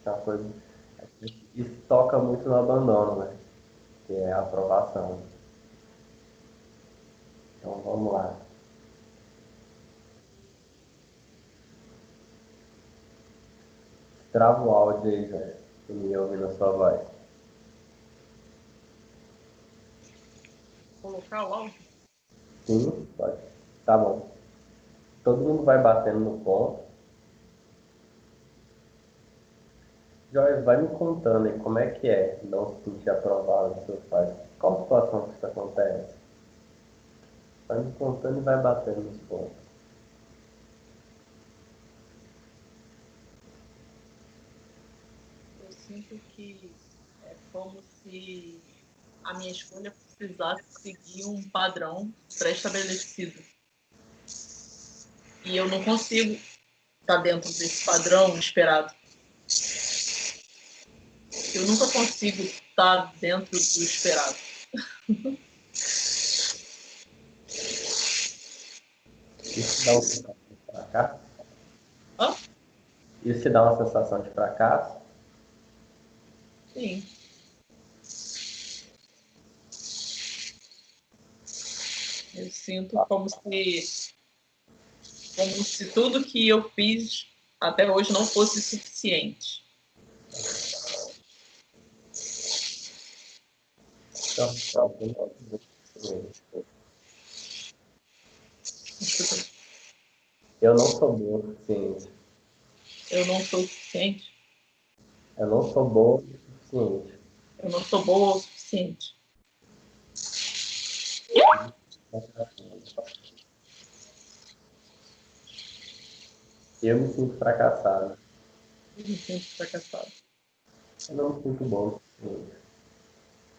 É uma coisa. Isso toca muito no abandono, né? Que é a aprovação. Então vamos lá. Trava o áudio aí, Joyce. Eu me ouvi na sua voz. Colocar o áudio. Sim, pode. Tá bom. Todo mundo vai batendo no ponto. Joyce, vai me contando aí como é que é não se sentir aprovado dos seus pais. Qual situação que isso acontece? Vai me contando e vai batendo nos pontos. Eu sinto que é como se a minha escolha precisasse seguir um padrão pré-estabelecido. E eu não consigo estar dentro desse padrão esperado. Eu nunca consigo estar dentro do esperado. Isso dá uma sensação de fracasso? Hã? Isso te dá uma sensação de fracasso? Sim. Eu sinto como se tudo que eu fiz até hoje não fosse suficiente. Então, eu não sou bom o suficiente. Eu não sou suficiente. Eu não sou bom o suficiente. Eu não sou boa o suficiente. Eu me sinto fracassado. Eu me sinto fracassado. Eu não me sinto bom o suficiente.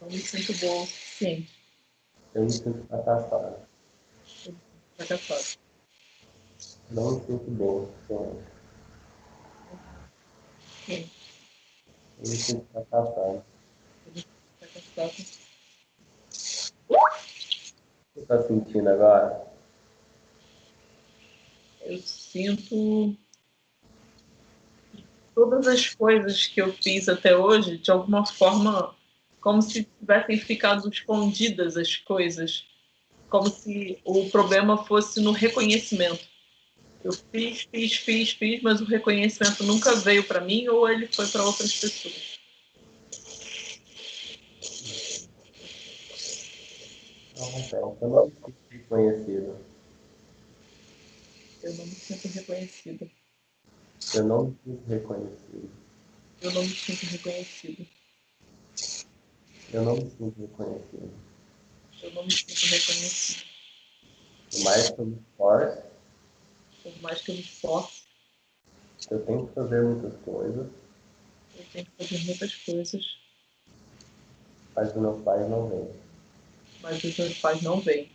Eu me sinto boa o suficiente. Eu me sinto fracassado. Eu me sinto fracassado. Eu não me sinto bom o suficiente. Sim. Eu me sinto fracassado. Eu me sinto fracassado. O que você está sentindo agora? Eu sinto todas as coisas que eu fiz até hoje, de alguma forma, como se tivessem ficado escondidas as coisas. Como se o problema fosse no reconhecimento. Eu fiz, mas o reconhecimento nunca veio para mim ou ele foi para outras pessoas. Não, eu não me sinto reconhecido. Eu não me sinto reconhecida. Eu não me sinto reconhecido. Eu não me sinto reconhecida. Eu não me sinto reconhecido. Eu não me sinto reconhecida. Por mais que eu me esforce, Por mais que eu me esforce, eu tenho que fazer muitas coisas, eu tenho que fazer muitas coisas, mas os meus pais não vêm. mas os meus pais não vêm.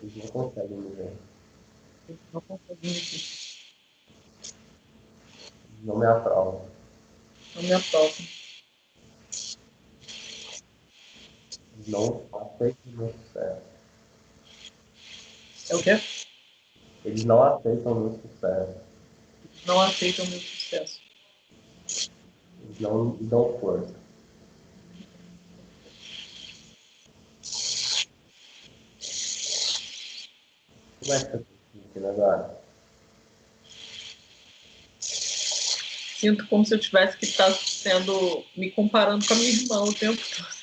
Eles não conseguem me ver. Eles não conseguem me ver. Eles não me aprovam. Não me aprovam. Eles não aceitam o meu sucesso. É o quê? Eles não aceitam o meu sucesso. Eles não aceitam o meu sucesso. Eles não me dão força. Como é que você está se sentindo agora? Sinto como se eu tivesse que estar me comparando com a minha irmã o tempo todo.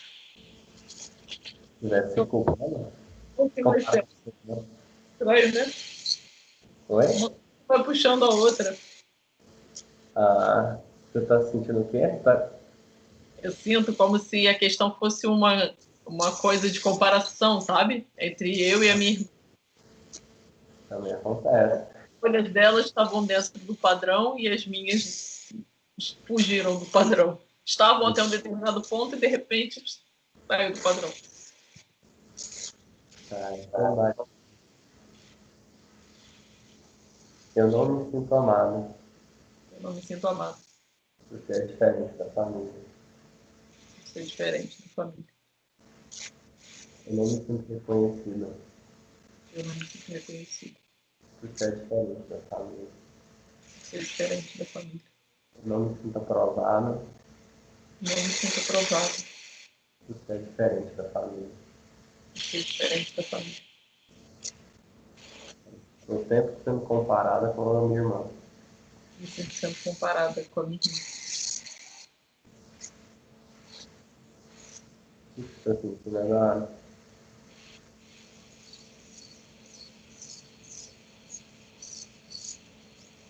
Se tivesse se culpando, Não tem mais comparar tempo. com você, né? Estranho, né? Oi? Uma vai puxando a outra. Ah, você está se sentindo o quê? Eu sinto como se a questão fosse uma coisa de comparação, sabe? Entre eu e a minha irmã. Também acontece. As escolhas delas estavam dentro do padrão e as minhas fugiram do padrão. Estavam até um determinado ponto e, de repente, saiu do padrão. Ah, então vai. Eu não me sinto amado, Eu não me sinto amado. porque é diferente da família. Ser diferente da família. Eu não me sinto reconhecida. Eu não me sinto reconhecido. Isso é diferente da família. Isso é diferente da família. Eu não me sinto aprovada. Não me sinto aprovado. Isso é diferente da família. Isso é diferente da família. Estou sempre sendo comparada com a minha irmã. Me sinto sendo comparada com a minha irmã. Isso assim, se levar.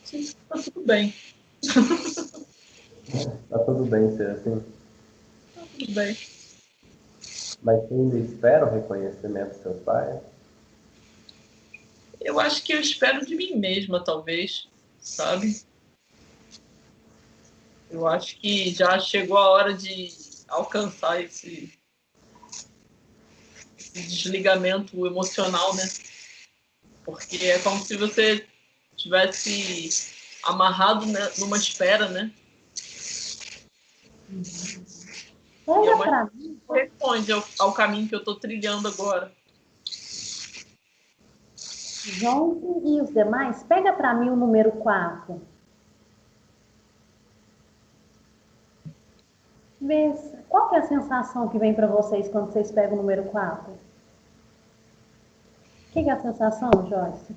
Sim, tá tudo bem. Tá tudo bem ser assim. Tá tudo bem. Mas você ainda espera o reconhecimento dos seus pais? Eu acho que eu espero de mim mesma, talvez, sabe? Eu acho que já chegou a hora de alcançar esse desligamento emocional, né? Porque é como se você tivesse amarrado, né, numa espera, né? E é Pega uma para mim, corresponde ao caminho que eu estou trilhando agora. João e os demais, pega para mim o número 4. Qual que é a sensação que vem para vocês quando vocês pegam o número 4? O que é a sensação, Joyce?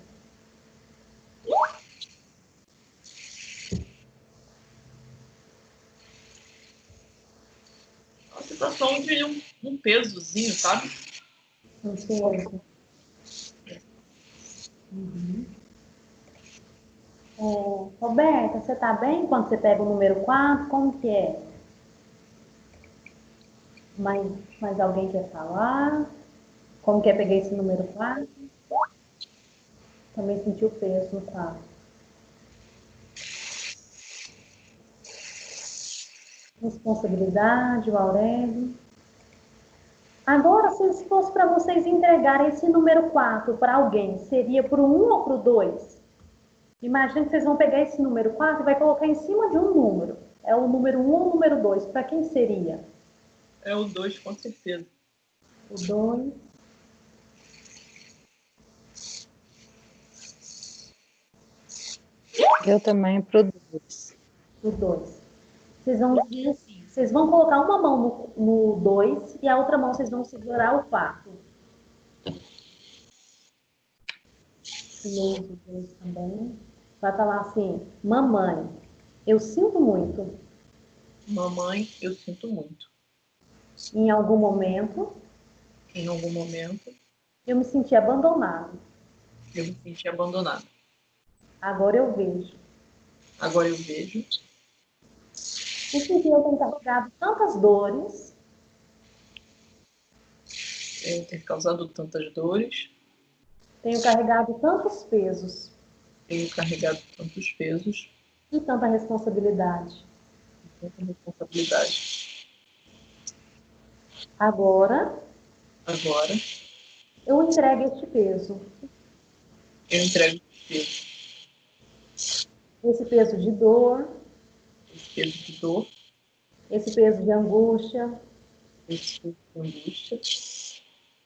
A sensação de um pesozinho, sabe? Um peso. Uhum. Roberta, você está bem quando você pega o número 4? Como que é? Mais alguém quer falar? Como que é pegar esse número 4? Também senti o peso no 4. Responsabilidade, o Aurélio. Agora, se fosse para vocês entregarem esse número 4 para alguém, seria para o 1 ou para o 2? Imagina que vocês vão pegar esse número 4 e vai colocar em cima de um número. É o número 1 ou o número 2? Para quem seria? É o 2, com certeza. O 2. Eu também produzo. O 2. Vocês vão dizer assim, vocês vão colocar uma mão no 2 e a outra mão vocês vão segurar o 4. Silencioso o 2 também. Vai falar assim, mamãe, eu sinto muito. Mamãe, eu sinto muito. Em algum momento, Em algum momento, eu me senti abandonado. eu me senti abandonada. Agora eu vejo. Agora eu vejo. O porquê eu tenho carregado tantas dores Ter causado tantas dores, tenho carregado tantos pesos tenho carregado tantos pesos e tanta responsabilidade. e tanta responsabilidade. Agora, Agora, eu entrego este peso. eu entrego esse peso. Esse peso de dor, Esse peso de dor, esse peso de angústia, esse peso de angústia,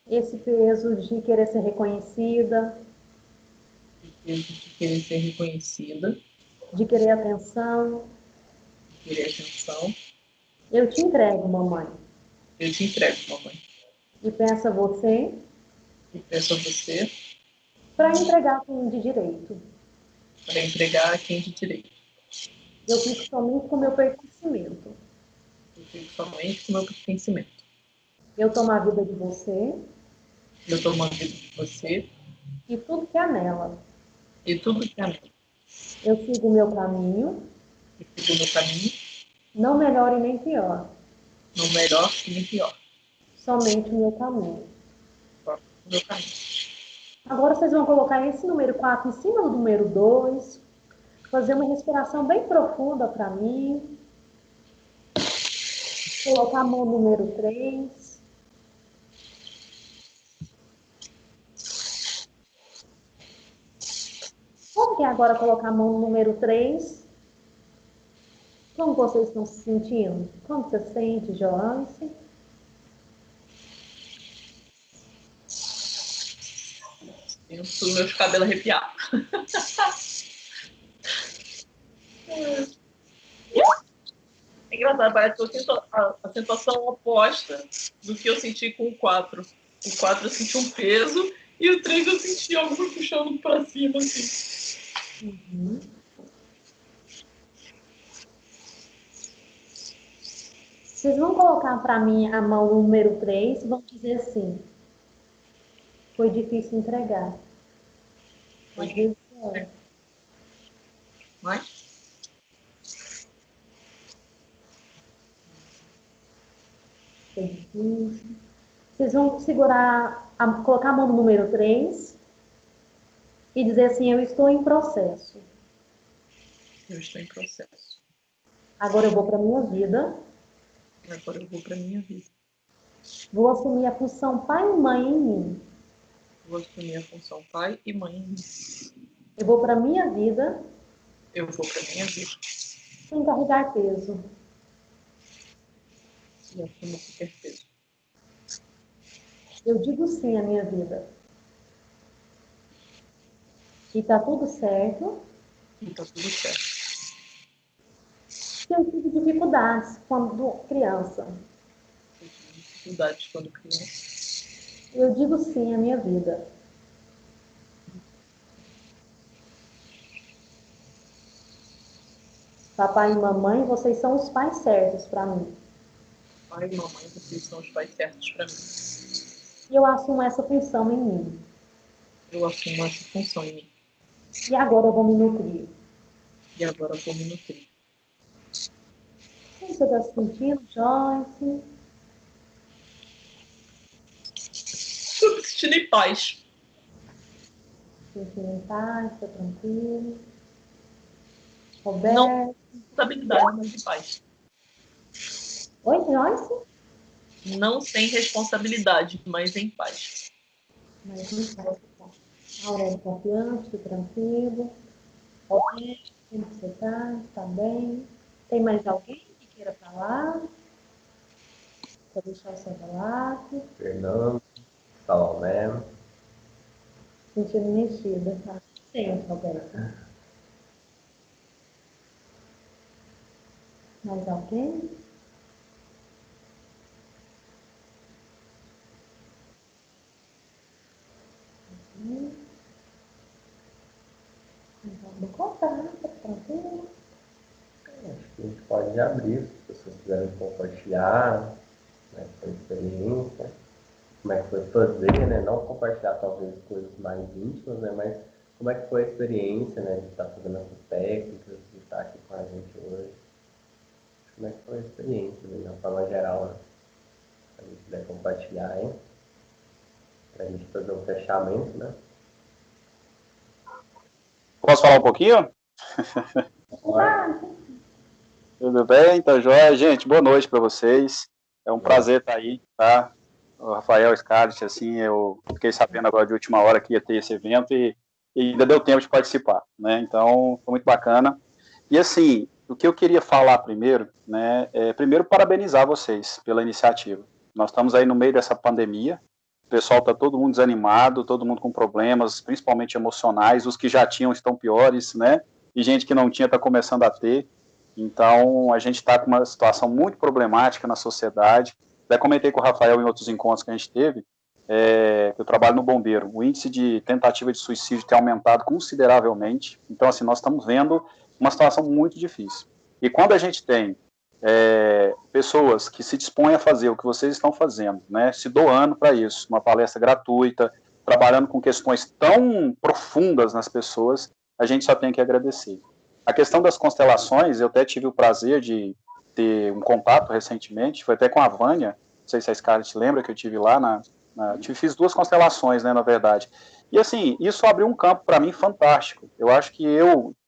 esse peso de querer ser reconhecida, esse peso de querer ser reconhecida, de querer atenção. de querer atenção. Eu te entrego, mamãe. Eu te entrego, mamãe. E peço a você E peço a você para entregar quem de direito. para entregar a quem de direito. Eu fico somente com o meu pertencimento. Eu fico somente com o meu pertencimento. Eu tomo a vida de você Eu tomo a vida de você e tudo que há nela. e tudo que é meu. Eu sigo o meu caminho, E sigo o meu caminho, não melhor e nem pior. não melhor e nem pior. Somente o meu caminho. Só o meu caminho. Agora vocês vão colocar esse número 4 em cima do número 2, fazer uma respiração bem profunda para mim. Colocar a mão no número 3. Como que é agora colocar a mão no número 3? Como vocês estão se sentindo? Como você sente, Joyce? Sinto meus cabelos arrepiar. É engraçado, parece que eu sinto a sensação oposta do que eu senti com o 4. O 4 eu senti um peso e o 3 eu senti algo me puxando pra cima, assim. Uhum. Vocês vão colocar para mim a mão número 3 e vão dizer assim: foi difícil entregar. Às vezes é. Mas Foi difícil. Vocês vão segurar, colocar a mão no número 3 e dizer assim: eu estou em processo. eu estou em processo. Agora eu vou para minha vida. Agora eu vou para minha vida. Vou assumir a função pai e mãe em mim. Vou assumir a função pai e mãe em mim. Eu vou para minha vida. Eu vou para minha vida. Sem carregar peso. E assumo qualquer peso. Eu digo sim à minha vida. E tá tudo certo. E tá tudo certo. Eu tive dificuldades quando criança. Eu tive dificuldades quando criança. Eu digo sim à minha vida. Papai e mamãe, vocês são os pais certos para mim. Pai e mamãe, vocês são os pais certos para mim. E eu assumo essa função em mim. Eu assumo essa função em mim. E agora eu vou me nutrir. E agora eu vou me nutrir. Como você está se sentindo, Joyce? Estou me sentindo em paz. Sentindo em paz, está tranquilo. Roberto? Não responsabilidade, mas em paz. Oi, Joyce? Não sem responsabilidade, mas em paz. Mas em paz. Aurélio confiante, tranquilo. Roberto, como você está? Está bem? Tem mais alguém que queira falar? Quer deixar o seu relato? Fernando, Salomé. Sentindo mexida, tá? Sim, Roberto. Mais alguém? Vou contar, tá tranquilo? Acho que a gente pode abrir, se as pessoas quiserem compartilhar, como é que foi a experiência, como é que foi fazer, né? Não compartilhar talvez coisas mais íntimas, né? Mas como é que foi a experiência, né? De estar fazendo essas técnicas, de estar aqui com a gente hoje. Como é que foi a experiência, né? De uma forma geral, né? Se a gente puder compartilhar, hein? Para a gente fazer um fechamento, né? Posso falar um pouquinho? Tudo bem? Então, joia. Gente, boa noite para vocês. É um prazer estar aí, tá? O Rafael Scarlett, assim, eu fiquei sabendo agora de última hora que ia ter esse evento e ainda deu tempo de participar, né? Então, foi muito bacana. E, assim, o que eu queria falar primeiro, né, é primeiro parabenizar vocês pela iniciativa. Nós estamos aí no meio dessa pandemia, o pessoal está todo mundo desanimado, todo mundo com problemas, principalmente emocionais, os que já tinham estão piores, né? E gente que não tinha está começando a ter. Então, a gente está com uma situação muito problemática na sociedade. Até comentei com o Rafael em outros encontros que a gente teve, eu trabalho no Bombeiro. O índice de tentativa de suicídio tem aumentado consideravelmente. Então, assim, nós estamos vendo uma situação muito difícil. E quando a gente tem pessoas que se dispõem a fazer o que vocês estão fazendo, né, se doando para isso, uma palestra gratuita, trabalhando com questões tão profundas nas pessoas, a gente só tem que agradecer. A questão das constelações, eu até tive o prazer de ter um contato recentemente, foi até com a Vânia, não sei se a Scarlett lembra que eu tive lá, fiz 2 constelações, né, na verdade. E assim, isso abriu um campo para mim fantástico. Eu acho que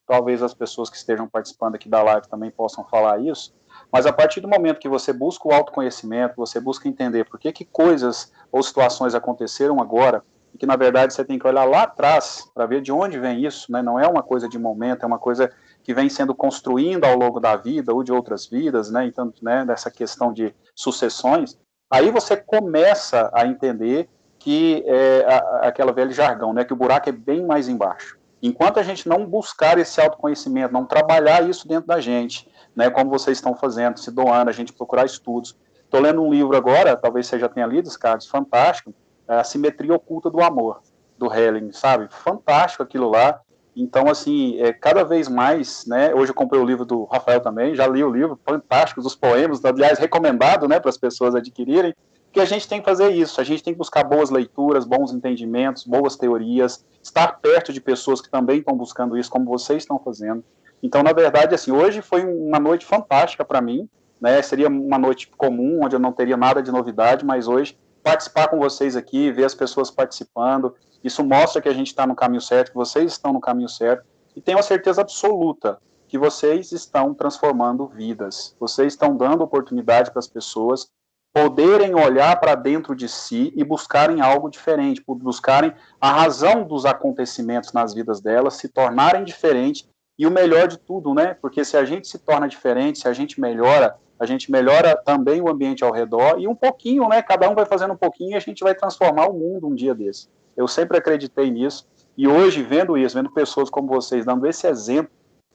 talvez as pessoas que estejam participando aqui da live também possam falar isso, mas a partir do momento que você busca o autoconhecimento, você busca entender por que coisas ou situações aconteceram agora, e que na verdade você tem que olhar lá atrás para ver de onde vem isso, né? Não é uma coisa de momento, é uma coisa que vem sendo construindo ao longo da vida ou de outras vidas, né? Então, né, dessa questão de sucessões, aí você começa a entender que é aquela velha jargão, né, que o buraco é bem mais embaixo. Enquanto a gente não buscar esse autoconhecimento, não trabalhar isso dentro da gente, né, como vocês estão fazendo, se doando, a gente procurar estudos. Estou lendo um livro agora, talvez você já tenha lido, Carlos, fantástico, A Simetria Oculta do Amor, do Helling, sabe? Fantástico aquilo lá. Então, assim, cada vez mais, né, hoje eu comprei o livro do Rafael também, já li o livro, fantástico, dos poemas, aliás, recomendado, né, para as pessoas adquirirem, porque a gente tem que fazer isso, a gente tem que buscar boas leituras, bons entendimentos, boas teorias, estar perto de pessoas que também estão buscando isso, como vocês estão fazendo. Então, na verdade, assim, hoje foi uma noite fantástica para mim, né? Seria uma noite comum, onde eu não teria nada de novidade, mas hoje participar com vocês aqui, ver as pessoas participando, isso mostra que a gente está no caminho certo, que vocês estão no caminho certo, e tenho a certeza absoluta que vocês estão transformando vidas, vocês estão dando oportunidade para as pessoas poderem olhar para dentro de si e buscarem algo diferente, buscarem a razão dos acontecimentos nas vidas delas, se tornarem diferentes, e o melhor de tudo, né? Porque se a gente se torna diferente, se a gente melhora também o ambiente ao redor, e um pouquinho, né? Cada um vai fazendo um pouquinho e a gente vai transformar o mundo um dia desse. Eu sempre acreditei nisso, e hoje, vendo isso, vendo pessoas como vocês dando esse exemplo,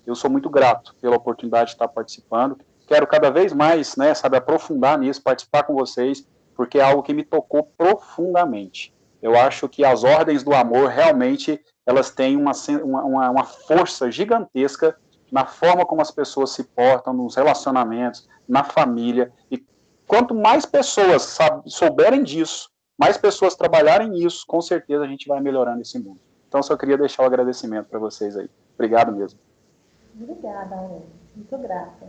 eu sou muito grato pela oportunidade de estar participando. Quero cada vez mais, né, sabe, aprofundar nisso, participar com vocês, porque é algo que me tocou profundamente. Eu acho que as ordens do amor, realmente, elas têm uma força gigantesca na forma como as pessoas se portam, nos relacionamentos, na família. E quanto mais pessoas souberem disso, mais pessoas trabalharem nisso, com certeza a gente vai melhorando esse mundo. Então, só queria deixar o agradecimento para vocês aí. Obrigado mesmo. Obrigada, Aurélio. Muito grata.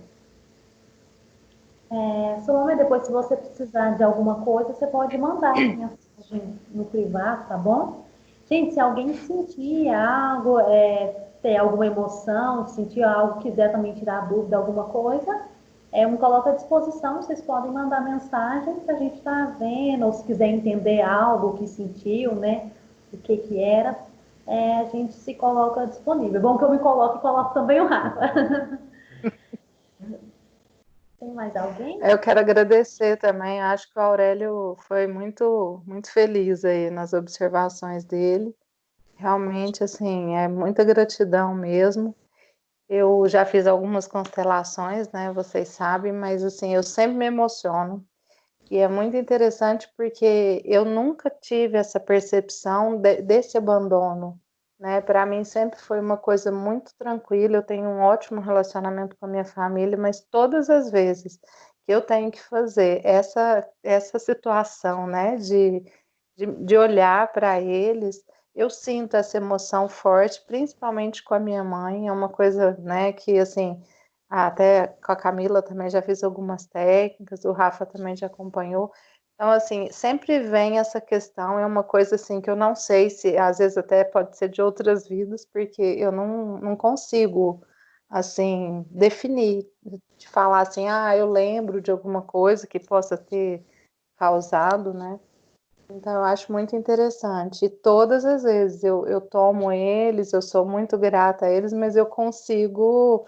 Salomé, depois, se você precisar de alguma coisa, você pode mandar mensagem no privado, tá bom? Gente, se alguém sentir algo, ter alguma emoção, sentir algo, quiser também tirar dúvida, alguma coisa, me coloca à disposição, vocês podem mandar mensagem que a gente está vendo, ou se quiser entender algo que sentiu, né, o que era, a gente se coloca disponível. É bom que eu me coloque e coloco também o Rafa. Tem mais alguém? Eu quero agradecer também. Acho que o Aurélio foi muito, muito feliz aí nas observações dele. Realmente, assim, é muita gratidão mesmo. Eu já fiz algumas constelações, né? Vocês sabem, mas assim, eu sempre me emociono. E é muito interessante porque eu nunca tive essa percepção desse abandono, né? Para mim sempre foi uma coisa muito tranquila. Eu tenho um ótimo relacionamento com a minha família, mas todas as vezes que eu tenho que fazer essa situação, né? De olhar para eles, eu sinto essa emoção forte, principalmente com a minha mãe. É uma coisa, né? Que assim, até com a Camila também já fiz algumas técnicas, o Rafa também já acompanhou. Então, assim, sempre vem essa questão, é uma coisa assim que eu não sei se, às vezes até pode ser de outras vidas, porque eu não consigo, assim, definir, de falar assim, eu lembro de alguma coisa que possa ter causado, né? Então, eu acho muito interessante. E todas as vezes eu tomo eles, eu sou muito grata a eles, mas eu consigo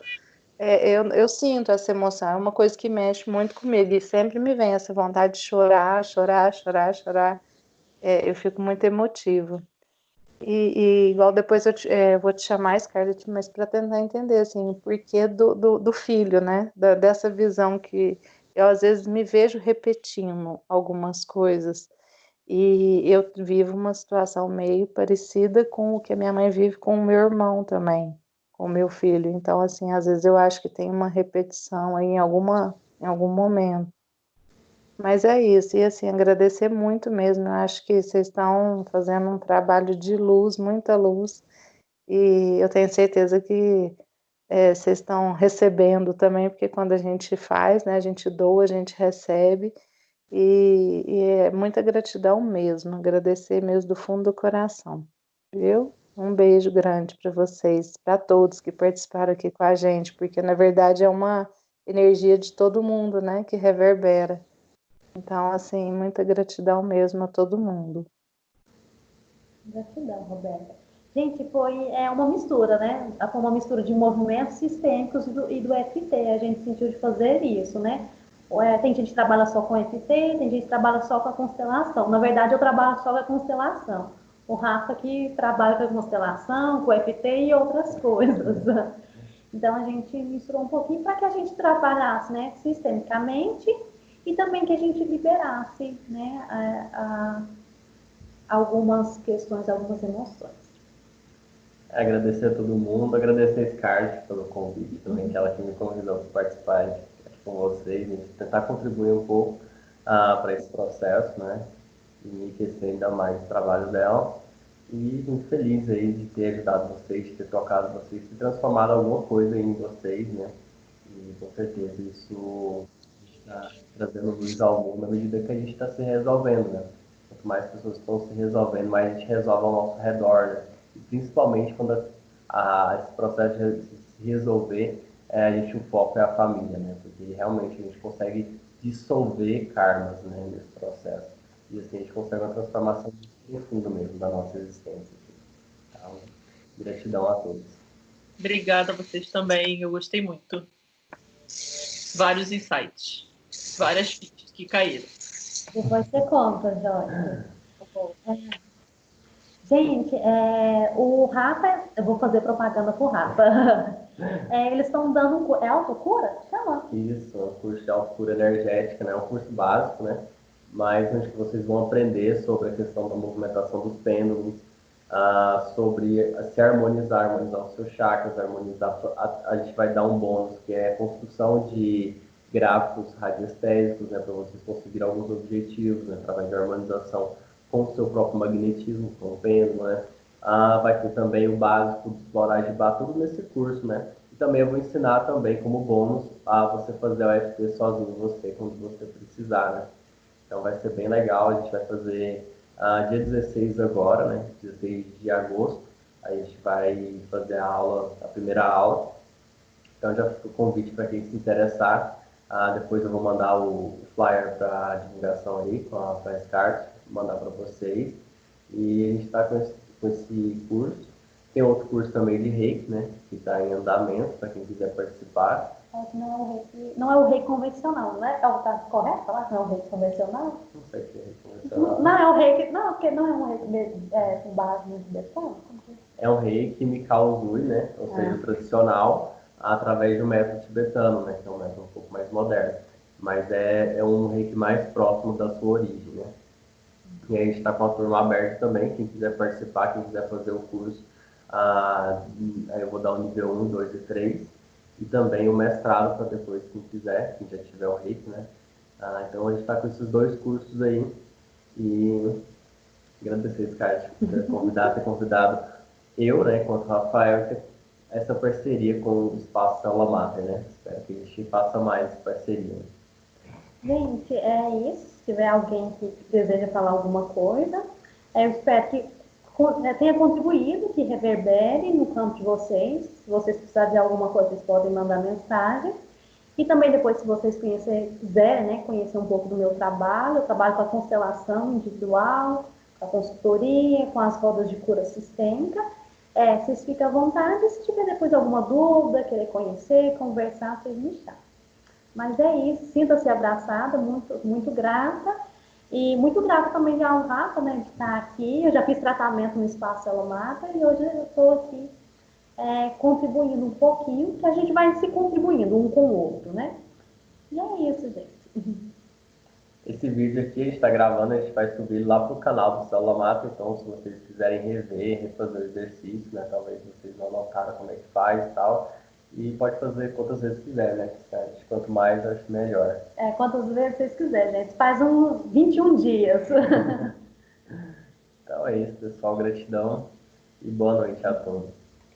eu sinto essa emoção, é uma coisa que mexe muito comigo e sempre me vem essa vontade de chorar, chorar, chorar, chorar. Eu fico muito emotiva. E igual depois eu vou te chamar, Scarlett, mas para tentar entender assim, o porquê do filho, né? Dessa visão que eu às vezes me vejo repetindo algumas coisas. E eu vivo uma situação meio parecida com o que a minha mãe vive com o meu irmão também, com o meu filho. Então, assim, às vezes eu acho que tem uma repetição aí em algum momento. Mas é isso, e assim, agradecer muito mesmo. Eu acho que vocês estão fazendo um trabalho de luz, muita luz, e eu tenho certeza que vocês estão recebendo também, porque quando a gente faz, né, a gente doa, a gente recebe. E é muita gratidão mesmo, agradecer mesmo do fundo do coração, viu? Um beijo grande para vocês, para todos que participaram aqui com a gente, porque na verdade é uma energia de todo mundo, né, que reverbera. Então, assim, muita gratidão mesmo a todo mundo. Gratidão, Roberta. Gente, foi uma mistura, né? Foi uma mistura de movimentos sistêmicos e do EFT. A gente sentiu de fazer isso, né? Tem gente que trabalha só com FT, tem gente que trabalha só com a constelação. Na verdade, eu trabalho só com a constelação. O Rafa que trabalha com a constelação, com o FT e outras coisas. Então, a gente misturou um pouquinho para que a gente trabalhasse, né, sistemicamente e também que a gente liberasse, né, algumas questões, algumas emoções. Agradecer a todo mundo, agradecer a Scarlett pelo convite também, que ela que me convidou para participar aqui com vocês, e tentar contribuir um pouco para esse processo, né, e enriquecer ainda mais o trabalho dela. E muito feliz aí de ter ajudado vocês, de ter trocado vocês, de ter transformado alguma coisa em vocês, né? E com certeza isso está trazendo luz ao mundo à medida que a gente está se resolvendo, né? Quanto mais pessoas estão se resolvendo, mais a gente resolve ao nosso redor, né? E principalmente quando esse processo de se resolver, o foco é a família, né? Porque realmente a gente consegue dissolver karmas, né, nesse processo. E assim a gente consegue uma transformação profundo mesmo da nossa existência. Então, gratidão a todos. Obrigada a vocês também, eu gostei muito. Vários insights, várias fichas que caíram. Depois você conta, Joyce. Gente, o Rafa, eu vou fazer propaganda pro Rafa. Eles estão dando autocura? Chama. Isso, é um curso de autocura energética, né? É um curso básico, né? Mas onde vocês vão aprender sobre a questão da movimentação dos pêndulos, sobre se harmonizar os seus chakras, a gente vai dar um bônus, que é a construção de gráficos radiestésicos, né? Para vocês conseguirem alguns objetivos, né? Através de harmonização com o seu próprio magnetismo, com o pêndulo, né? Vai ter também o básico de explorar de bar, tudo nesse curso, né? E também eu vou ensinar também como bônus a você fazer o FT sozinho, você, quando você precisar, né? Então vai ser bem legal, a gente vai fazer dia 16 agora, né? 16 de agosto, a gente vai fazer a primeira aula. Então já fica o convite para quem se interessar. Depois eu vou mandar o flyer para divulgação aí com a Flashcard, mandar para vocês. E a gente está com esse curso. Tem outro curso também de Reiki, né? Que está em andamento para quem quiser participar. Não é o Reiki convencional, né? Tá correto falar que não é o Reiki convencional? Não sei se é Reiki convencional. Não é o Reiki, não, porque não é um Reiki com base no Tibetano. É um Reiki Mikao Usui, né? Ou seja, o tradicional, através do método tibetano, né? Que é um método um pouco mais moderno. Mas é um Reiki mais próximo da sua origem, né? E a gente está com a turma aberta também, quem quiser participar, quem quiser fazer o curso, aí eu vou dar o nível 1, 2 e 3, e também o mestrado para depois, quem quiser, quem já tiver o Reiki, né? Então a gente está com esses dois cursos aí, e agradecer, Scarlett, por ter convidado eu, né, quanto o Rafael, ter essa parceria com o Espaço Célula Mater, né? Espero que a gente faça mais parceria. Gente, é isso. Se tiver alguém que deseja falar alguma coisa, eu espero que tenha contribuído, que reverbere no campo de vocês. Se vocês precisarem de alguma coisa, vocês podem mandar mensagem. E também depois, se vocês quiserem, né, conhecer um pouco do meu trabalho, eu trabalho com a constelação individual, com a consultoria, com as rodas de cura sistêmica. Vocês fiquem à vontade. Se tiver depois alguma dúvida, querer conhecer, conversar, vocês me chamam. Mas é isso, sinta-se abraçada, muito, muito grata. E muito grata também ao Rafa, né, de estar aqui. Eu já fiz tratamento no Espaço Célula Mater e hoje eu estou aqui contribuindo um pouquinho, que a gente vai se contribuindo um com o outro, né? E é isso, gente. Esse vídeo aqui a gente está gravando, a gente vai subir lá para o canal do Célula Mater, então se vocês quiserem refazer o exercício, né, talvez vocês não notaram como é que faz e tal, e pode fazer quantas vezes quiser, né? Quanto mais, acho melhor. Quantas vezes vocês quiserem, gente. Faz uns 21 dias. Então é isso, pessoal. Gratidão e boa noite a todos.